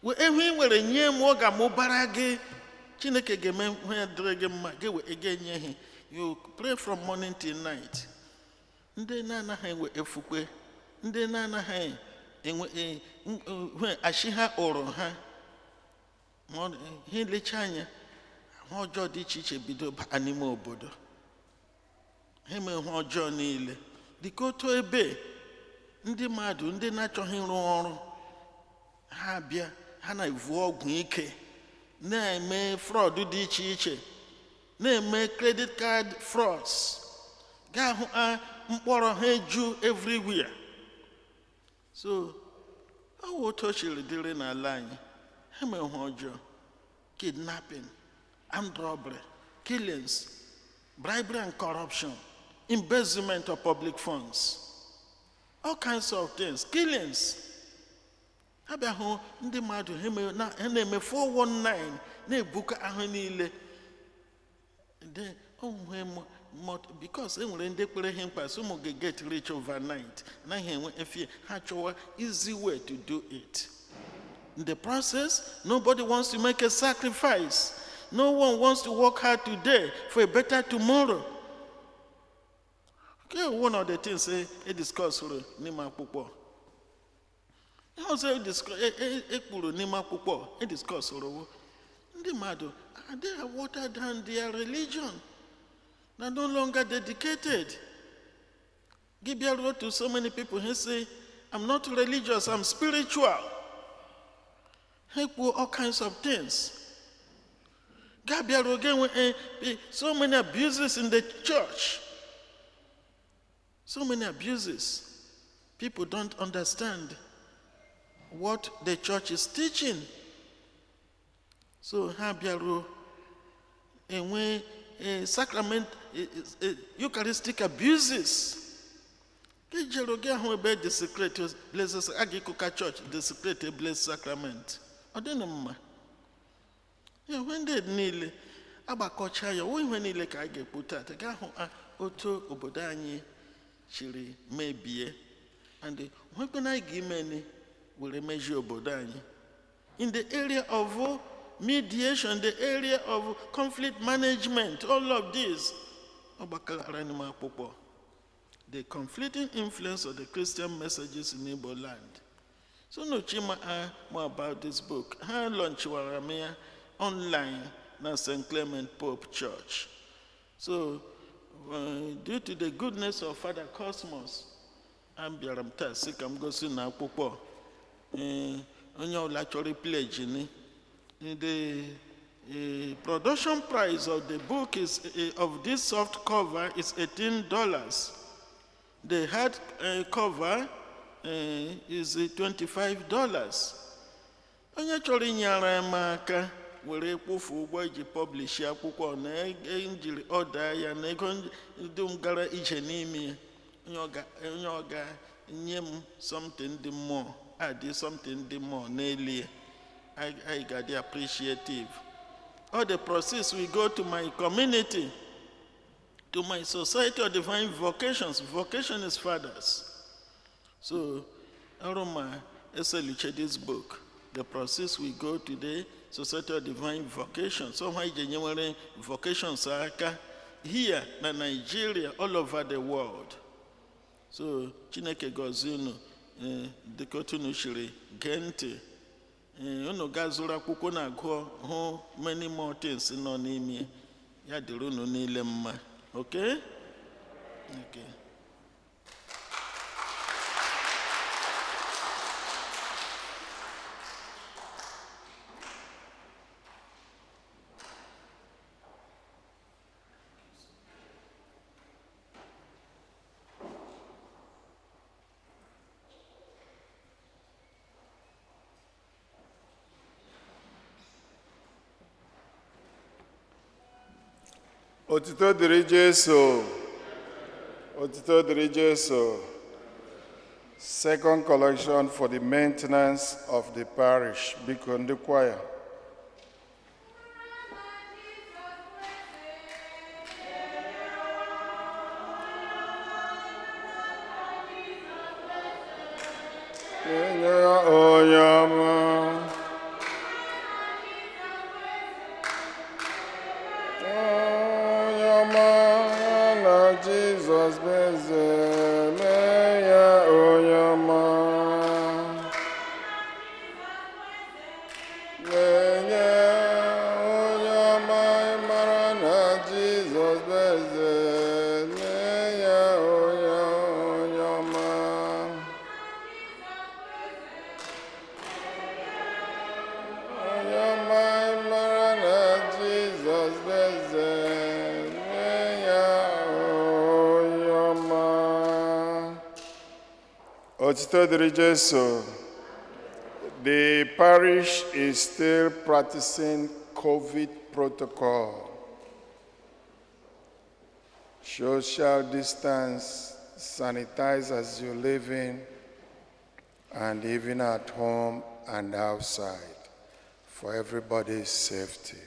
[SPEAKER 4] We nwere nye mu ga mubara gị. Chineke ga-eme ihe dịrị gị mma, ga-ewe ege nye ha. You pray from morning till night. Ndị na-anaghị enwe efukwe, ndị na-anaghị enwe ashi ha ụrụ ha. Ihe lecha anya, ha ọjọọ dị iche iche bido baa n'ime obodo. Ha eme ihe ọjọọ niile. Dịka otu ebe ndị mmadụ ndị na-achọghị ịrụ ọrụ ha bịa, ha na-evu ọgwụ ike, na-eme fraud dị iche iche, na-eme credit card frauds, ga-ahụ mkpọrọ ha eju everywhere. So ọ wụ otu o chiri dịrị n'ala anyị. Ha eme ihe ọjọọ, kidnapping, armed robbery, killings, bribery and corruption, embezzlement of public funds, all kinds of things, killings. Abịahụ ndị mmadụ ha na-eme 419 na-ebuka ahụ niile. Because enwere ndị kpere ihe mkpa, so ụmụ get rich overnight, anaghị enwe efie, ha chọwa easy way to do it. In the process, nobody wants to make a sacrifice. No one wants to work hard today for a better tomorrow. Okay, one of the things I discuss n'ime akwụkwọ. Also, I discuss ndị mmadụ, they have watered down their religion. They're no longer dedicated. Gibeah wrote to so many people, he say, I'm not religious, I'm spiritual. He put all kinds of things. Gabriel again, so many abuses in the church. So many abuses. People don't understand what the church is teaching. So Habiaro, and when sacrament, Eucharistic abuses. The secret blesses Agikuka Church, the secret blessed sacrament. I don't know. When they niile agbakọcha ya o ihe niile ka a ga-ekwu tata ga hụ otu obodo anyị chiri mebie and nwekwana anyị ga-imeni were mejie obodo anyị in the area of mediation, the area of conflict management, all of this. The conflicting influence of the Christian messages in Igbo land. So no chima more about this book. I launched Waramia online na St. Clement Pope Church. So due to the goodness of Father Cosmos, I'm gosi na akwụkwọ onye ọla chọrọ pledge ni. The production price of the book is of this soft cover is $18. The hard cover is $25. Onye chọrọ inyere m aka were kwụfu ụgwọ iji publish akwụkwọ na njiri ọda ya na ego ndị gara ije n'ime onye ọga nye m something the more, add something the more n'elie. I got the appreciative. All the proceeds will go to my community, to my Society of Divine Vocations. Vocation is fathers. So, Aroma Eseliche this book. The proceeds will go to the Society of Divine Vocations. So, why genuine vocations are here in Nigeria, all over the world. So, Chineke Gozuno, Dekotunu Shiri, Gente. Unu ga-azụrụ akwụkwọ na-agụ hụ many more things nọ n'ime ya dịrị unu niile mma. Okay? Okay.
[SPEAKER 5] Otito dịrị Jesu. Otito dịrị Jesu. Second collection for the maintenance of the parish. Biko ndị choir. Jesus beze meya oyama meya oyama marana Jesus beze meya oyama oyama marana Jesus beze Otito dịrị Jesu. The parish is still practicing COVID protocol. Social distance, sanitize as you live in, and even at home and outside, for everybody's safety.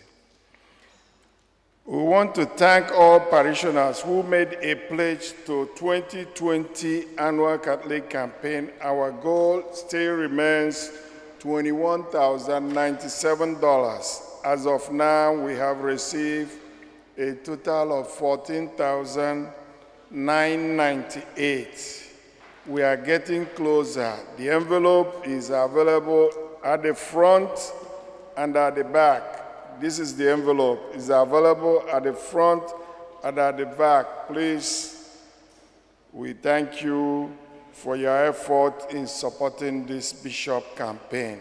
[SPEAKER 5] We want to thank all parishioners who made a pledge to 2020 annual Catholic campaign. Our goal still remains $21,097. As of now, we have received a total of $14,998. We are getting closer. The envelope is available at the front and at the back. This is the envelope. It's available at the front and at the back. Please, we thank you for your effort in supporting this bishop campaign.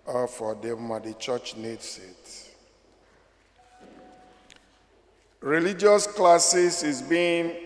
[SPEAKER 5] For them, the church needs it. Religious classes is being